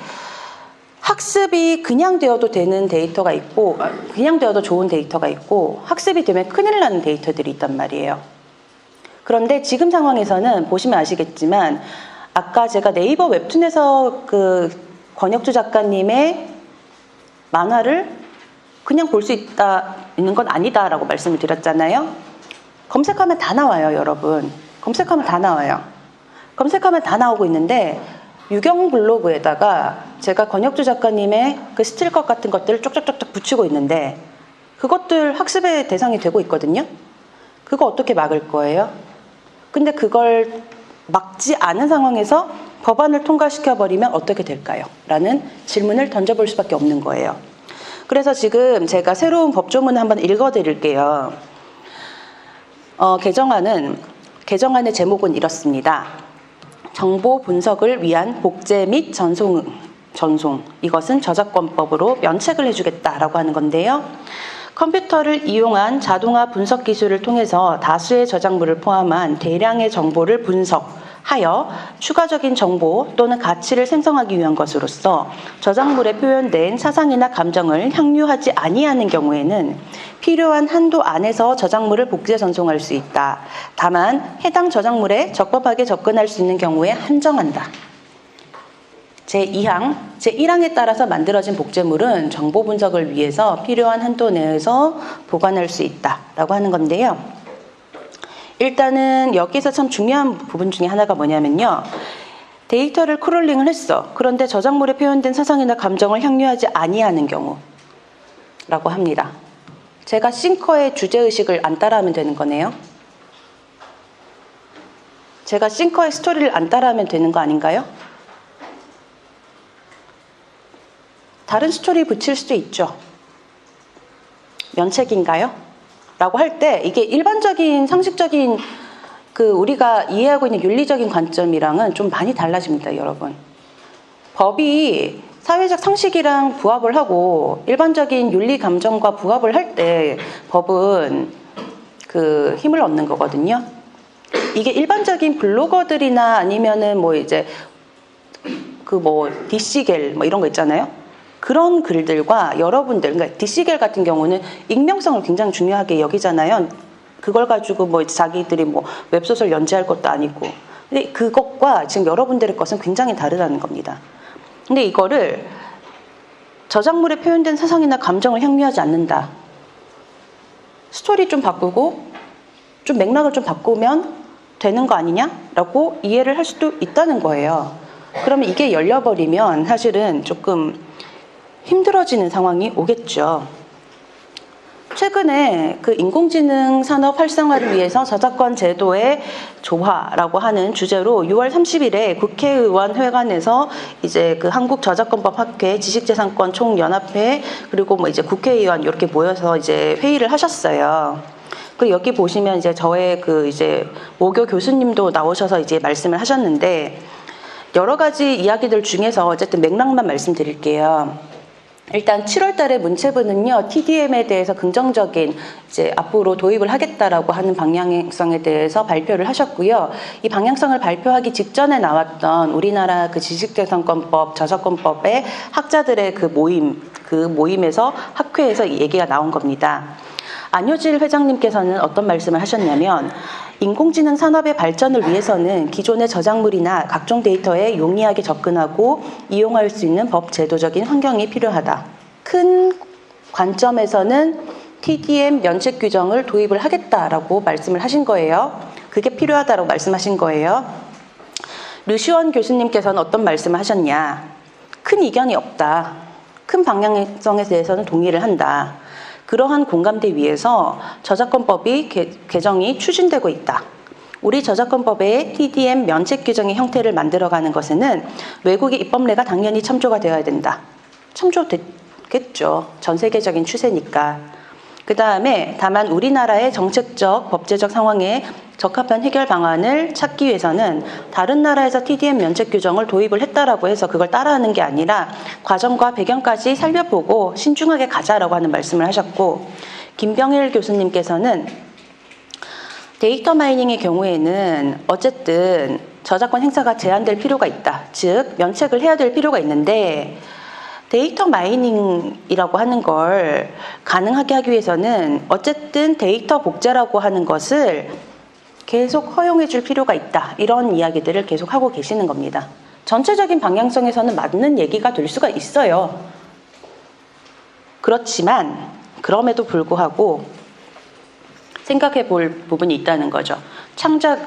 학습이 그냥 되어도 되는 데이터가 있고, 그냥 되어도 좋은 데이터가 있고, 학습이 되면 큰일 나는 데이터들이 있단 말이에요. 그런데 지금 상황에서는 보시면 아시겠지만, 아까 제가 네이버 웹툰에서 그 권혁주 작가님의 만화를 그냥 볼 수 있는 건 아니다라고 말씀을 드렸잖아요. 검색하면 다 나와요, 여러분. 검색하면 다 나와요. 검색하면 다 나오고 있는데, 유경 블로그에다가 제가 권혁주 작가님의 그 스틸컷 같은 것들을 쪽쪽쪽쪽 붙이고 있는데, 그것들 학습의 대상이 되고 있거든요. 그거 어떻게 막을 거예요? 근데 그걸 막지 않은 상황에서 법안을 통과시켜버리면 어떻게 될까요? 라는 질문을 던져볼 수밖에 없는 거예요. 그래서 지금 제가 새로운 법조문을 한번 읽어드릴게요. 개정안의 제목은 이렇습니다. 정보 분석을 위한 복제 및 전송. 이것은 저작권법으로 면책을 해주겠다라고 하는 건데요. 컴퓨터를 이용한 자동화 분석 기술을 통해서 다수의 저작물을 포함한 대량의 정보를 분석하여 추가적인 정보 또는 가치를 생성하기 위한 것으로서 저작물에 표현된 사상이나 감정을 향유하지 아니하는 경우에는 필요한 한도 안에서 저작물을 복제 전송할 수 있다. 다만 해당 저작물에 적법하게 접근할 수 있는 경우에 한정한다. 제1항에 따라서 만들어진 복제물은 정보 분석을 위해서 필요한 한도 내에서 보관할 수 있다라고 하는 건데요. 일단은 여기서 참 중요한 부분 중에 하나가 뭐냐면요. 데이터를 크롤링을 했어. 그런데 저작물에 표현된 사상이나 감정을 향유하지 아니하는 경우라고 합니다. 제가 싱커의 주제의식을 안 따라하면 되는 거네요. 제가 싱커의 스토리를 안 따라하면 되는 거 아닌가요? 다른 스토리 붙일 수도 있죠. 면책인가요? 라고 할 때 이게 일반적인 상식적인 우리가 이해하고 있는 윤리적인 관점이랑은 좀 많이 달라집니다, 여러분. 법이 사회적 상식이랑 부합을 하고 일반적인 윤리 감정과 부합을 할 때 법은 힘을 얻는 거거든요. 이게 일반적인 블로거들이나 아니면은 뭐 이제 DC겔 이런 거 있잖아요. 그런 글들과 여러분들, 그러니까 DC겔 같은 경우는 익명성을 굉장히 중요하게 여기잖아요. 그걸 가지고 자기들이 웹소설 연재할 것도 아니고. 근데 그것과 지금 여러분들의 것은 굉장히 다르다는 겁니다. 근데 이거를 저작물에 표현된 사상이나 감정을 향유하지 않는다. 스토리 좀 바꾸고 좀 맥락을 좀 바꾸면 되는 거 아니냐라고 이해를 할 수도 있다는 거예요. 그러면 이게 열려버리면 사실은 조금 힘들어지는 상황이 오겠죠. 최근에 인공지능 산업 활성화를 위해서 저작권 제도의 조화라고 하는 주제로 6월 30일에 국회의원 회관에서 이제 한국저작권법 학회 지식재산권 총연합회 그리고 이제 국회의원 이렇게 모여서 이제 회의를 하셨어요. 그리고 여기 보시면 이제 저의 이제 모교 교수님도 나오셔서 이제 말씀을 하셨는데 여러 가지 이야기들 중에서 어쨌든 맥락만 말씀드릴게요. 일단 7월 달에 문체부는요, TDM에 대해서 긍정적인 이제 앞으로 도입을 하겠다라고 하는 방향성에 대해서 발표를 하셨고요. 이 방향성을 발표하기 직전에 나왔던 우리나라 그 지식재산권법, 저작권법의 학자들의 그 모임에서 학회에서 이 얘기가 나온 겁니다. 안효질 회장님께서는 어떤 말씀을 하셨냐면, 인공지능 산업의 발전을 위해서는 기존의 저작물이나 각종 데이터에 용이하게 접근하고 이용할 수 있는 법 제도적인 환경이 필요하다. 큰 관점에서는 TDM 면책 규정을 도입을 하겠다라고 말씀을 하신 거예요. 그게 필요하다라고 말씀하신 거예요. 류시원 교수님께서는 어떤 말씀을 하셨냐. 큰 이견이 없다. 큰 방향성에 대해서는 동의를 한다. 그러한 공감대 위에서 저작권법이 개정이 추진되고 있다. 우리 저작권법의 TDM 면책 규정의 형태를 만들어가는 것에는 외국의 입법례가 당연히 참조가 되어야 된다. 참조됐겠죠. 전 세계적인 추세니까. 그 다음에 다만 우리나라의 정책적, 법제적 상황에 적합한 해결 방안을 찾기 위해서는 다른 나라에서 TDM 면책 규정을 도입을 했다라고 해서 그걸 따라하는 게 아니라 과정과 배경까지 살펴보고 신중하게 가자라고 하는 말씀을 하셨고, 김병일 교수님께서는 데이터 마이닝의 경우에는 어쨌든 저작권 행사가 제한될 필요가 있다. 즉 면책을 해야 될 필요가 있는데, 데이터 마이닝이라고 하는 걸 가능하게 하기 위해서는 어쨌든 데이터 복제라고 하는 것을 계속 허용해 줄 필요가 있다. 이런 이야기들을 계속 하고 계시는 겁니다. 전체적인 방향성에서는 맞는 얘기가 될 수가 있어요. 그렇지만 그럼에도 불구하고 생각해 볼 부분이 있다는 거죠. 창작,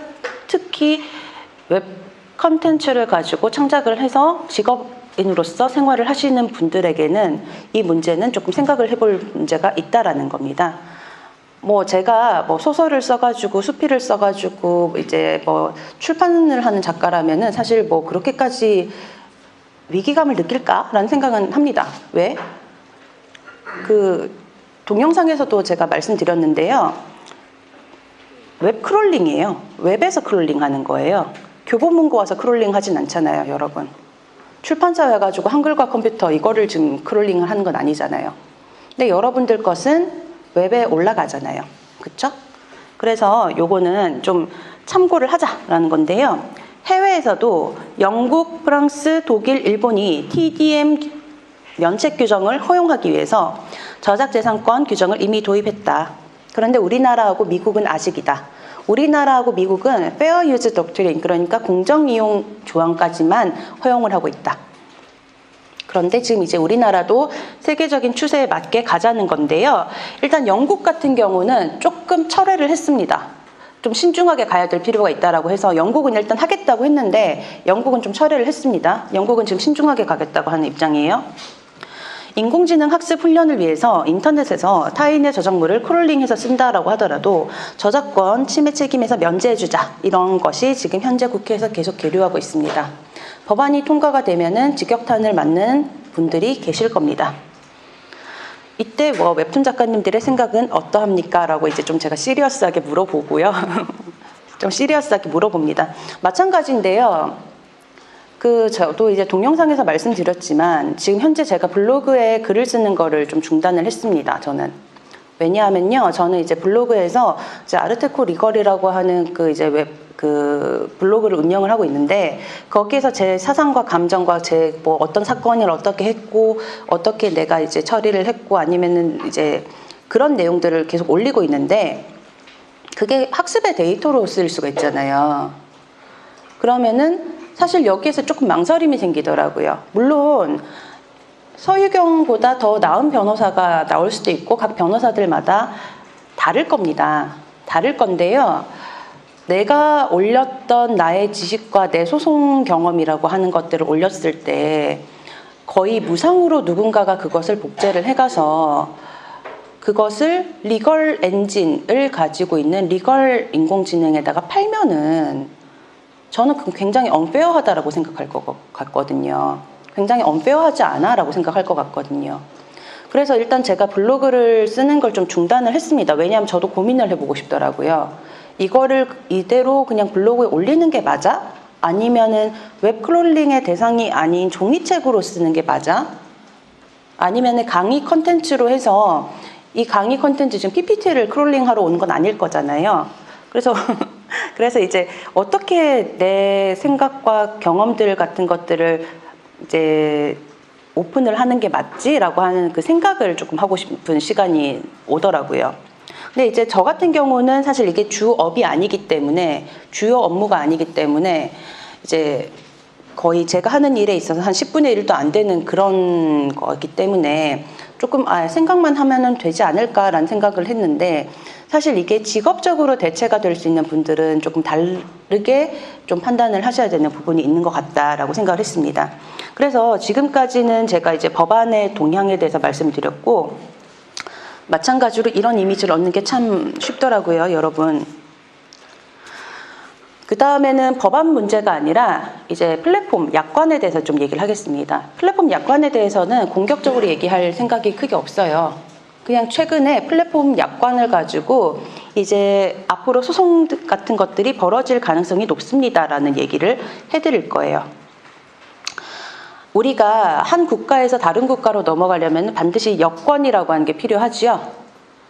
특히 웹 컨텐츠를 가지고 창작을 해서 직업인으로서 생활을 하시는 분들에게는 이 문제는 조금 생각을 해볼 문제가 있다라는 겁니다. 제가 소설을 써가지고 수필을 써가지고 이제 출판을 하는 작가라면은 사실 그렇게까지 위기감을 느낄까라는 생각은 합니다. 왜? 그 동영상에서도 제가 말씀드렸는데요. 웹 크롤링이에요. 웹에서 크롤링 하는 거예요. 교보문고 와서 크롤링 하진 않잖아요, 여러분. 출판사 와가지고 한글과 컴퓨터 이거를 지금 크롤링을 하는 건 아니잖아요. 근데 여러분들 것은 웹에 올라가잖아요. 그렇죠? 그래서 요거는 좀 참고를 하자라는 건데요. 해외에서도 영국, 프랑스, 독일, 일본이 TDM 면책 규정을 허용하기 위해서 저작재산권 규정을 이미 도입했다. 그런데 우리나라하고 미국은 아직이다. 우리나라하고 미국은 Fair Use Doctrine, 그러니까 공정이용 조항까지만 허용을 하고 있다. 그런데 지금 이제 우리나라도 세계적인 추세에 맞게 가자는 건데요. 일단 영국 같은 경우는 조금 철회를 했습니다. 좀 신중하게 가야 될 필요가 있다라고 해서 영국은 일단 하겠다고 했는데 영국은 좀 철회를 했습니다. 영국은 지금 신중하게 가겠다고 하는 입장이에요. 인공지능 학습 훈련을 위해서 인터넷에서 타인의 저작물을 크롤링해서 쓴다라고 하더라도 저작권 침해 책임에서 면제해주자, 이런 것이 지금 현재 국회에서 계속 계류하고 있습니다. 법안이 통과가 되면은 직격탄을 맞는 분들이 계실 겁니다. 이때 웹툰 작가님들의 생각은 어떠합니까? 라고 이제 좀 제가 시리어스하게 물어보고요. 좀 시리어스하게 물어봅니다. 마찬가지인데요. 저도 이제 동영상에서 말씀드렸지만 지금 현재 제가 블로그에 글을 쓰는 거를 좀 중단을 했습니다. 저는. 왜냐하면요. 저는 이제 블로그에서 이제 아르테코 리걸이라고 하는 블로그를 운영을 하고 있는데 거기에서 제 사상과 감정과 제 어떤 사건을 어떻게 했고 어떻게 내가 이제 처리를 했고 아니면은 이제 그런 내용들을 계속 올리고 있는데 그게 학습의 데이터로 쓰일 수가 있잖아요. 그러면은 사실 여기에서 조금 망설임이 생기더라고요. 물론 서유경보다 더 나은 변호사가 나올 수도 있고 각 변호사들마다 다를 겁니다. 다를 건데요. 내가 올렸던 나의 지식과 내 소송 경험이라고 하는 것들을 올렸을 때 거의 무상으로 누군가가 그것을 복제를 해가서 그것을 리걸 엔진을 가지고 있는 리걸 인공지능에다가 팔면은 저는 굉장히 언페어하다라고 생각할 것 같거든요. 굉장히 언페어하지 않아라고 생각할 것 같거든요. 그래서 일단 제가 블로그를 쓰는 걸 좀 중단을 했습니다. 왜냐하면 저도 고민을 해보고 싶더라고요. 이거를 이대로 그냥 블로그에 올리는 게 맞아? 아니면은 웹 크롤링의 대상이 아닌 종이책으로 쓰는 게 맞아? 아니면 강의 컨텐츠로 해서 이 강의 컨텐츠 지금 PPT를 크롤링하러 오는 건 아닐 거잖아요. 그래서 이제 어떻게 내 생각과 경험들 같은 것들을 이제 오픈을 하는 게 맞지라고 하는 그 생각을 조금 하고 싶은 시간이 오더라고요. 근데 이제 저 같은 경우는 사실 이게 주업이 아니기 때문에, 주요 업무가 아니기 때문에 이제 거의 제가 하는 일에 있어서 한 10분의 1도 안 되는 그런 거기 때문에 조금 생각만 하면은 되지 않을까라는 생각을 했는데, 사실 이게 직업적으로 대체가 될 수 있는 분들은 조금 다르게 좀 판단을 하셔야 되는 부분이 있는 것 같다라고 생각을 했습니다. 그래서 지금까지는 제가 이제 법안의 동향에 대해서 말씀드렸고, 마찬가지로 이런 이미지를 얻는 게 참 쉽더라고요, 여러분. 그 다음에는 법안 문제가 아니라 이제 플랫폼 약관에 대해서 좀 얘기를 하겠습니다. 플랫폼 약관에 대해서는 공격적으로 얘기할 생각이 크게 없어요. 그냥 최근에 플랫폼 약관을 가지고 이제 앞으로 소송 같은 것들이 벌어질 가능성이 높습니다라는 얘기를 해드릴 거예요. 우리가 한 국가에서 다른 국가로 넘어가려면 반드시 여권이라고 하는 게 필요하지요.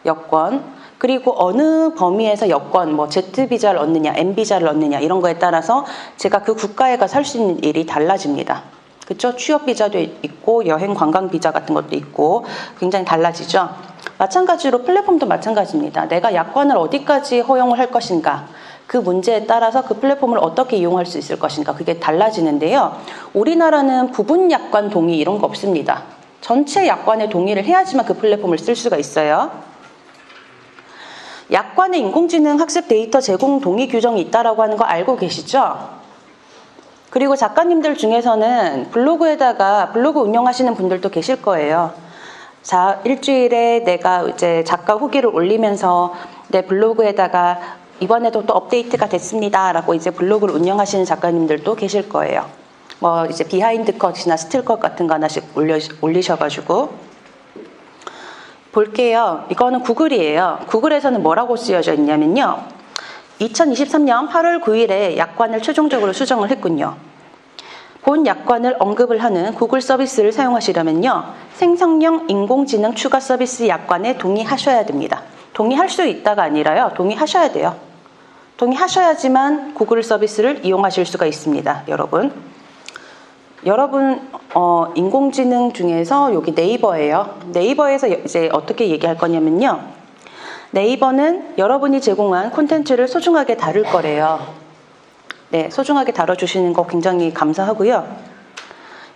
여권. 그리고 어느 범위에서 여권, 뭐 Z비자를 얻느냐, M비자를 얻느냐 이런 거에 따라서 제가 그 국가에 가서 할 수 있는 일이 달라집니다. 그렇죠? 취업비자도 있고 여행 관광비자 같은 것도 있고 굉장히 달라지죠. 마찬가지로 플랫폼도 마찬가지입니다. 내가 약관을 어디까지 허용을 할 것인가, 그 문제에 따라서 그 플랫폼을 어떻게 이용할 수 있을 것인가, 그게 달라지는데요. 우리나라는 부분 약관 동의 이런 거 없습니다. 전체 약관에 동의를 해야지만 그 플랫폼을 쓸 수가 있어요. 약관에 인공지능 학습 데이터 제공 동의 규정이 있다라고 하는 거 알고 계시죠? 그리고 작가님들 중에서는 블로그 운영하시는 분들도 계실 거예요. 자, 일주일에 내가 이제 작가 후기를 올리면서 내 블로그에다가 이번에도 또 업데이트가 됐습니다라고 이제 블로그를 운영하시는 작가님들도 계실 거예요. 뭐 이제 비하인드 컷이나 스틸 컷 같은 거 하나씩 올리셔가지고. 볼게요. 이거는 구글이에요. 구글에서는 뭐라고 쓰여져 있냐면요. 2023년 8월 9일에 약관을 최종적으로 수정을 했군요. 본 약관을 언급을 하는 구글 서비스를 사용하시려면요. 생성형 인공지능 추가 서비스 약관에 동의하셔야 됩니다. 동의할 수 있다가 아니라요. 동의하셔야 돼요. 동의하셔야지만 구글 서비스를 이용하실 수가 있습니다. 여러분 인공지능 중에서 여기 네이버예요. 네이버에서 이제 어떻게 얘기할 거냐면요. 네이버는 여러분이 제공한 콘텐츠를 소중하게 다룰 거래요. 네, 소중하게 다뤄주시는 거 굉장히 감사하고요.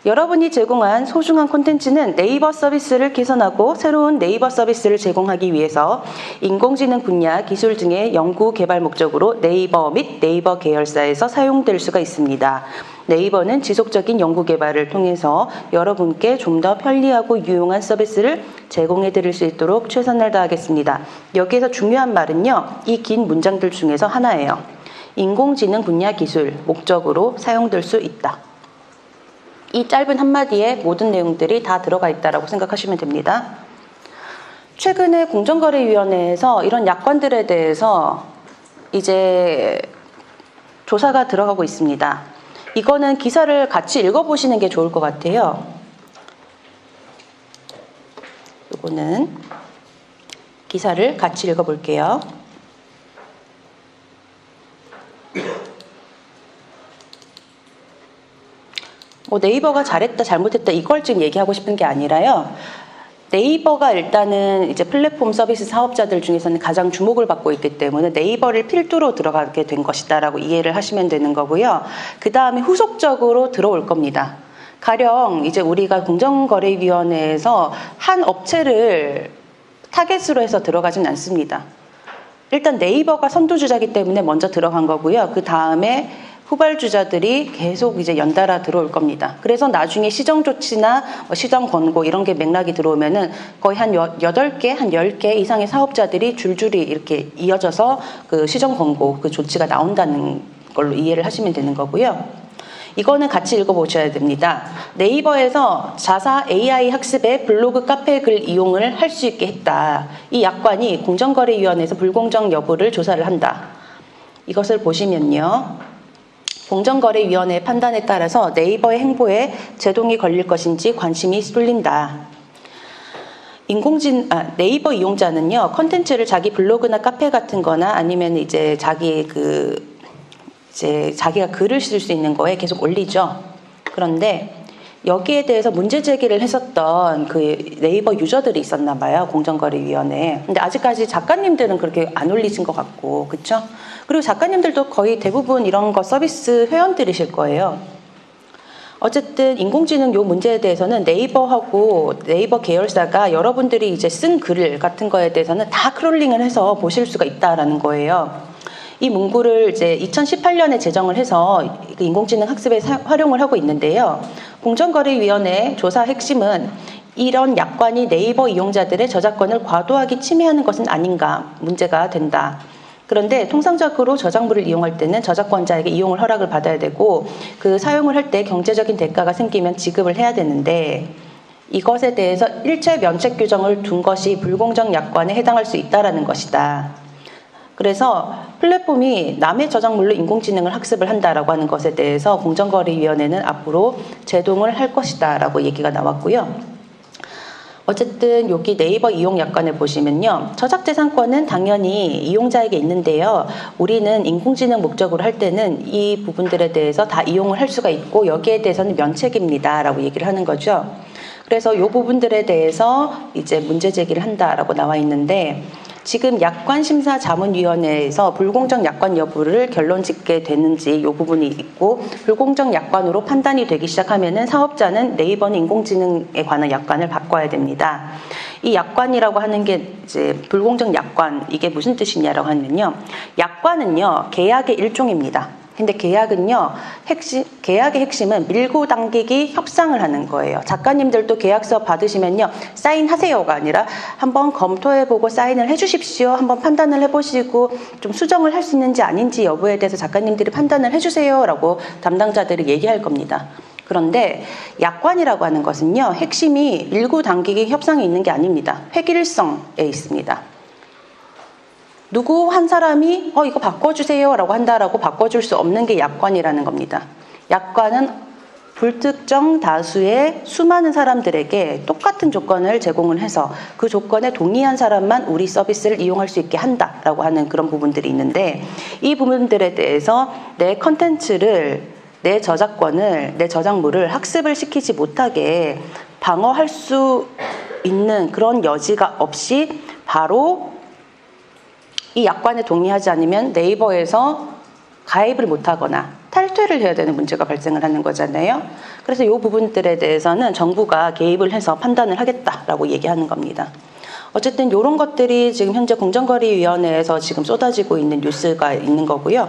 여러분이 제공한 소중한 콘텐츠는 네이버 서비스를 개선하고 새로운 네이버 서비스를 제공하기 위해서 인공지능 분야 기술 등의 연구 개발 목적으로 네이버 및 네이버 계열사에서 사용될 수가 있습니다. 네이버는 지속적인 연구 개발을 통해서 여러분께 좀 더 편리하고 유용한 서비스를 제공해 드릴 수 있도록 최선을 다하겠습니다. 여기에서 중요한 말은요. 이 긴 문장들 중에서 하나예요. 인공지능 분야 기술 목적으로 사용될 수 있다. 이 짧은 한마디에 모든 내용들이 다 들어가 있다고 생각하시면 됩니다. 최근에 공정거래위원회에서 이런 약관들에 대해서 이제 조사가 들어가고 있습니다. 이거는 기사를 같이 읽어보시는 게 좋을 것 같아요. 이거는 기사를 같이 읽어볼게요. 네이버가 잘했다 잘못했다 이걸 지금 얘기하고 싶은 게 아니라요. 네이버가 일단은 이제 플랫폼 서비스 사업자들 중에서는 가장 주목을 받고 있기 때문에 네이버를 필두로 들어가게 된 것이다라고 이해를 하시면 되는 거고요. 그 다음에 후속적으로 들어올 겁니다. 가령 이제 우리가 공정거래위원회에서 한 업체를 타겟으로 해서 들어가진 않습니다. 일단 네이버가 선두주자이기 때문에 먼저 들어간 거고요. 그 다음에 후발주자들이 계속 이제 연달아 들어올 겁니다. 그래서 나중에 시정조치나 시정 권고 이런 게 맥락이 들어오면은 거의 한 8개, 한 10개 이상의 사업자들이 줄줄이 이렇게 이어져서 그 시정 권고, 그 조치가 나온다는 걸로 이해를 하시면 되는 거고요. 이거는 같이 읽어보셔야 됩니다. 네이버에서 자사 AI 학습에 블로그 카페 글 이용을 할 수 있게 했다. 이 약관이 공정거래위원회에서 불공정 여부를 조사를 한다. 이것을 보시면요. 공정거래위원회의 판단에 따라서 네이버의 행보에 제동이 걸릴 것인지 관심이 쏠린다. 네이버 이용자는요, 컨텐츠를 자기 블로그나 카페 같은 거나 아니면 이제 자기가 글을 쓸 수 있는 거에 계속 올리죠. 그런데 여기에 대해서 문제 제기를 했었던 그 네이버 유저들이 있었나 봐요. 공정거래위원회에. 근데 아직까지 작가님들은 그렇게 안 올리신 것 같고, 그렇죠? 그리고 작가님들도 거의 대부분 이런 거 서비스 회원들이실 거예요. 어쨌든 인공지능 요 문제에 대해서는 네이버하고 네이버 계열사가 여러분들이 이제 쓴 글 같은 거에 대해서는 다 크롤링을 해서 보실 수가 있다라는 거예요. 이 문구를 이제 2018년에 제정을 해서 인공지능 학습에 활용을 하고 있는데요. 공정거래위원회 조사 핵심은 이런 약관이 네이버 이용자들의 저작권을 과도하게 침해하는 것은 아닌가 문제가 된다. 그런데 통상적으로 저작물을 이용할 때는 저작권자에게 이용을 허락을 받아야 되고 그 사용을 할 때 경제적인 대가가 생기면 지급을 해야 되는데 이것에 대해서 일체 면책 규정을 둔 것이 불공정 약관에 해당할 수 있다라는 것이다. 그래서 플랫폼이 남의 저작물로 인공지능을 학습을 한다라고 하는 것에 대해서 공정거래위원회는 앞으로 제동을 할 것이다 라고 얘기가 나왔고요. 어쨌든 여기 네이버 이용 약관을 보시면요. 저작재산권은 당연히 이용자에게 있는데요. 우리는 인공지능 목적으로 할 때는 이 부분들에 대해서 다 이용을 할 수가 있고 여기에 대해서는 면책입니다 라고 얘기를 하는 거죠. 그래서 이 부분들에 대해서 이제 문제 제기를 한다라고 나와 있는데 지금 약관심사자문위원회에서 불공정 약관 여부를 결론 짓게 되는지 이 부분이 있고 불공정 약관으로 판단이 되기 시작하면은 사업자는 네이버는 인공지능에 관한 약관을 바꿔야 됩니다. 이 약관이라고 하는 게 이제 불공정 약관 이게 무슨 뜻이냐라고 하면요. 약관은요 계약의 일종입니다. 근데 계약은요, 계약의 핵심은 밀고 당기기 협상을 하는 거예요. 작가님들도 계약서 받으시면요, 사인하세요가 아니라 한번 검토해보고 사인을 해주십시오. 한번 판단을 해보시고 좀 수정을 할 수 있는지 아닌지 여부에 대해서 작가님들이 판단을 해주세요. 라고 담당자들이 얘기할 겁니다. 그런데 약관이라고 하는 것은요, 핵심이 밀고 당기기 협상이 있는 게 아닙니다. 획일성에 있습니다. 누구 한 사람이 이거 바꿔주세요 라고 한다라고 바꿔줄 수 없는 게 약관이라는 겁니다. 약관은 불특정 다수의 수많은 사람들에게 똑같은 조건을 제공을 해서 그 조건에 동의한 사람만 우리 서비스를 이용할 수 있게 한다라고 하는 그런 부분들이 있는데 이 부분들에 대해서 내 컨텐츠를 내 저작권을 내 저작물을 학습을 시키지 못하게 방어할 수 있는 그런 여지가 없이 바로 이 약관에 동의하지 않으면 네이버에서 가입을 못하거나 탈퇴를 해야 되는 문제가 발생을 하는 거잖아요. 그래서 이 부분들에 대해서는 정부가 개입을 해서 판단을 하겠다라고 얘기하는 겁니다. 어쨌든 이런 것들이 지금 현재 공정거래위원회에서 지금 쏟아지고 있는 뉴스가 있는 거고요.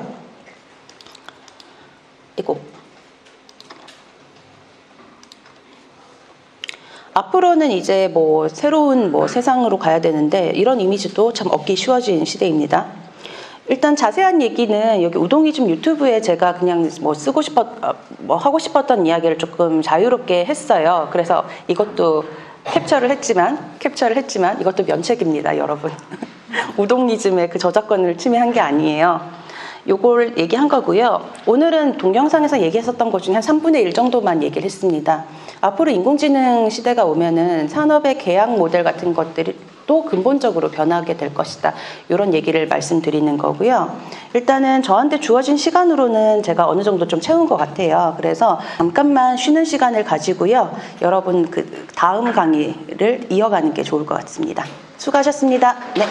앞으로는 이제 새로운 세상으로 가야 되는데 이런 이미지도 참 얻기 쉬워진 시대입니다. 일단 자세한 얘기는 여기 우동이즘 유튜브에 제가 그냥 하고 싶었던 이야기를 조금 자유롭게 했어요. 그래서 이것도 캡처를 했지만 이것도 면책입니다, 여러분. 우동이즘의 그 저작권을 침해한 게 아니에요. 요걸 얘기한 거고요. 오늘은 동영상에서 얘기했었던 것 중에 한 3분의 1 정도만 얘기를 했습니다. 앞으로 인공지능 시대가 오면은 산업의 계약 모델 같은 것들이 또 근본적으로 변하게 될 것이다. 이런 얘기를 말씀드리는 거고요. 일단은 저한테 주어진 시간으로는 제가 어느 정도 좀 채운 것 같아요. 그래서 잠깐만 쉬는 시간을 가지고요. 여러분 그 다음 강의를 이어가는 게 좋을 것 같습니다. 수고하셨습니다. 네.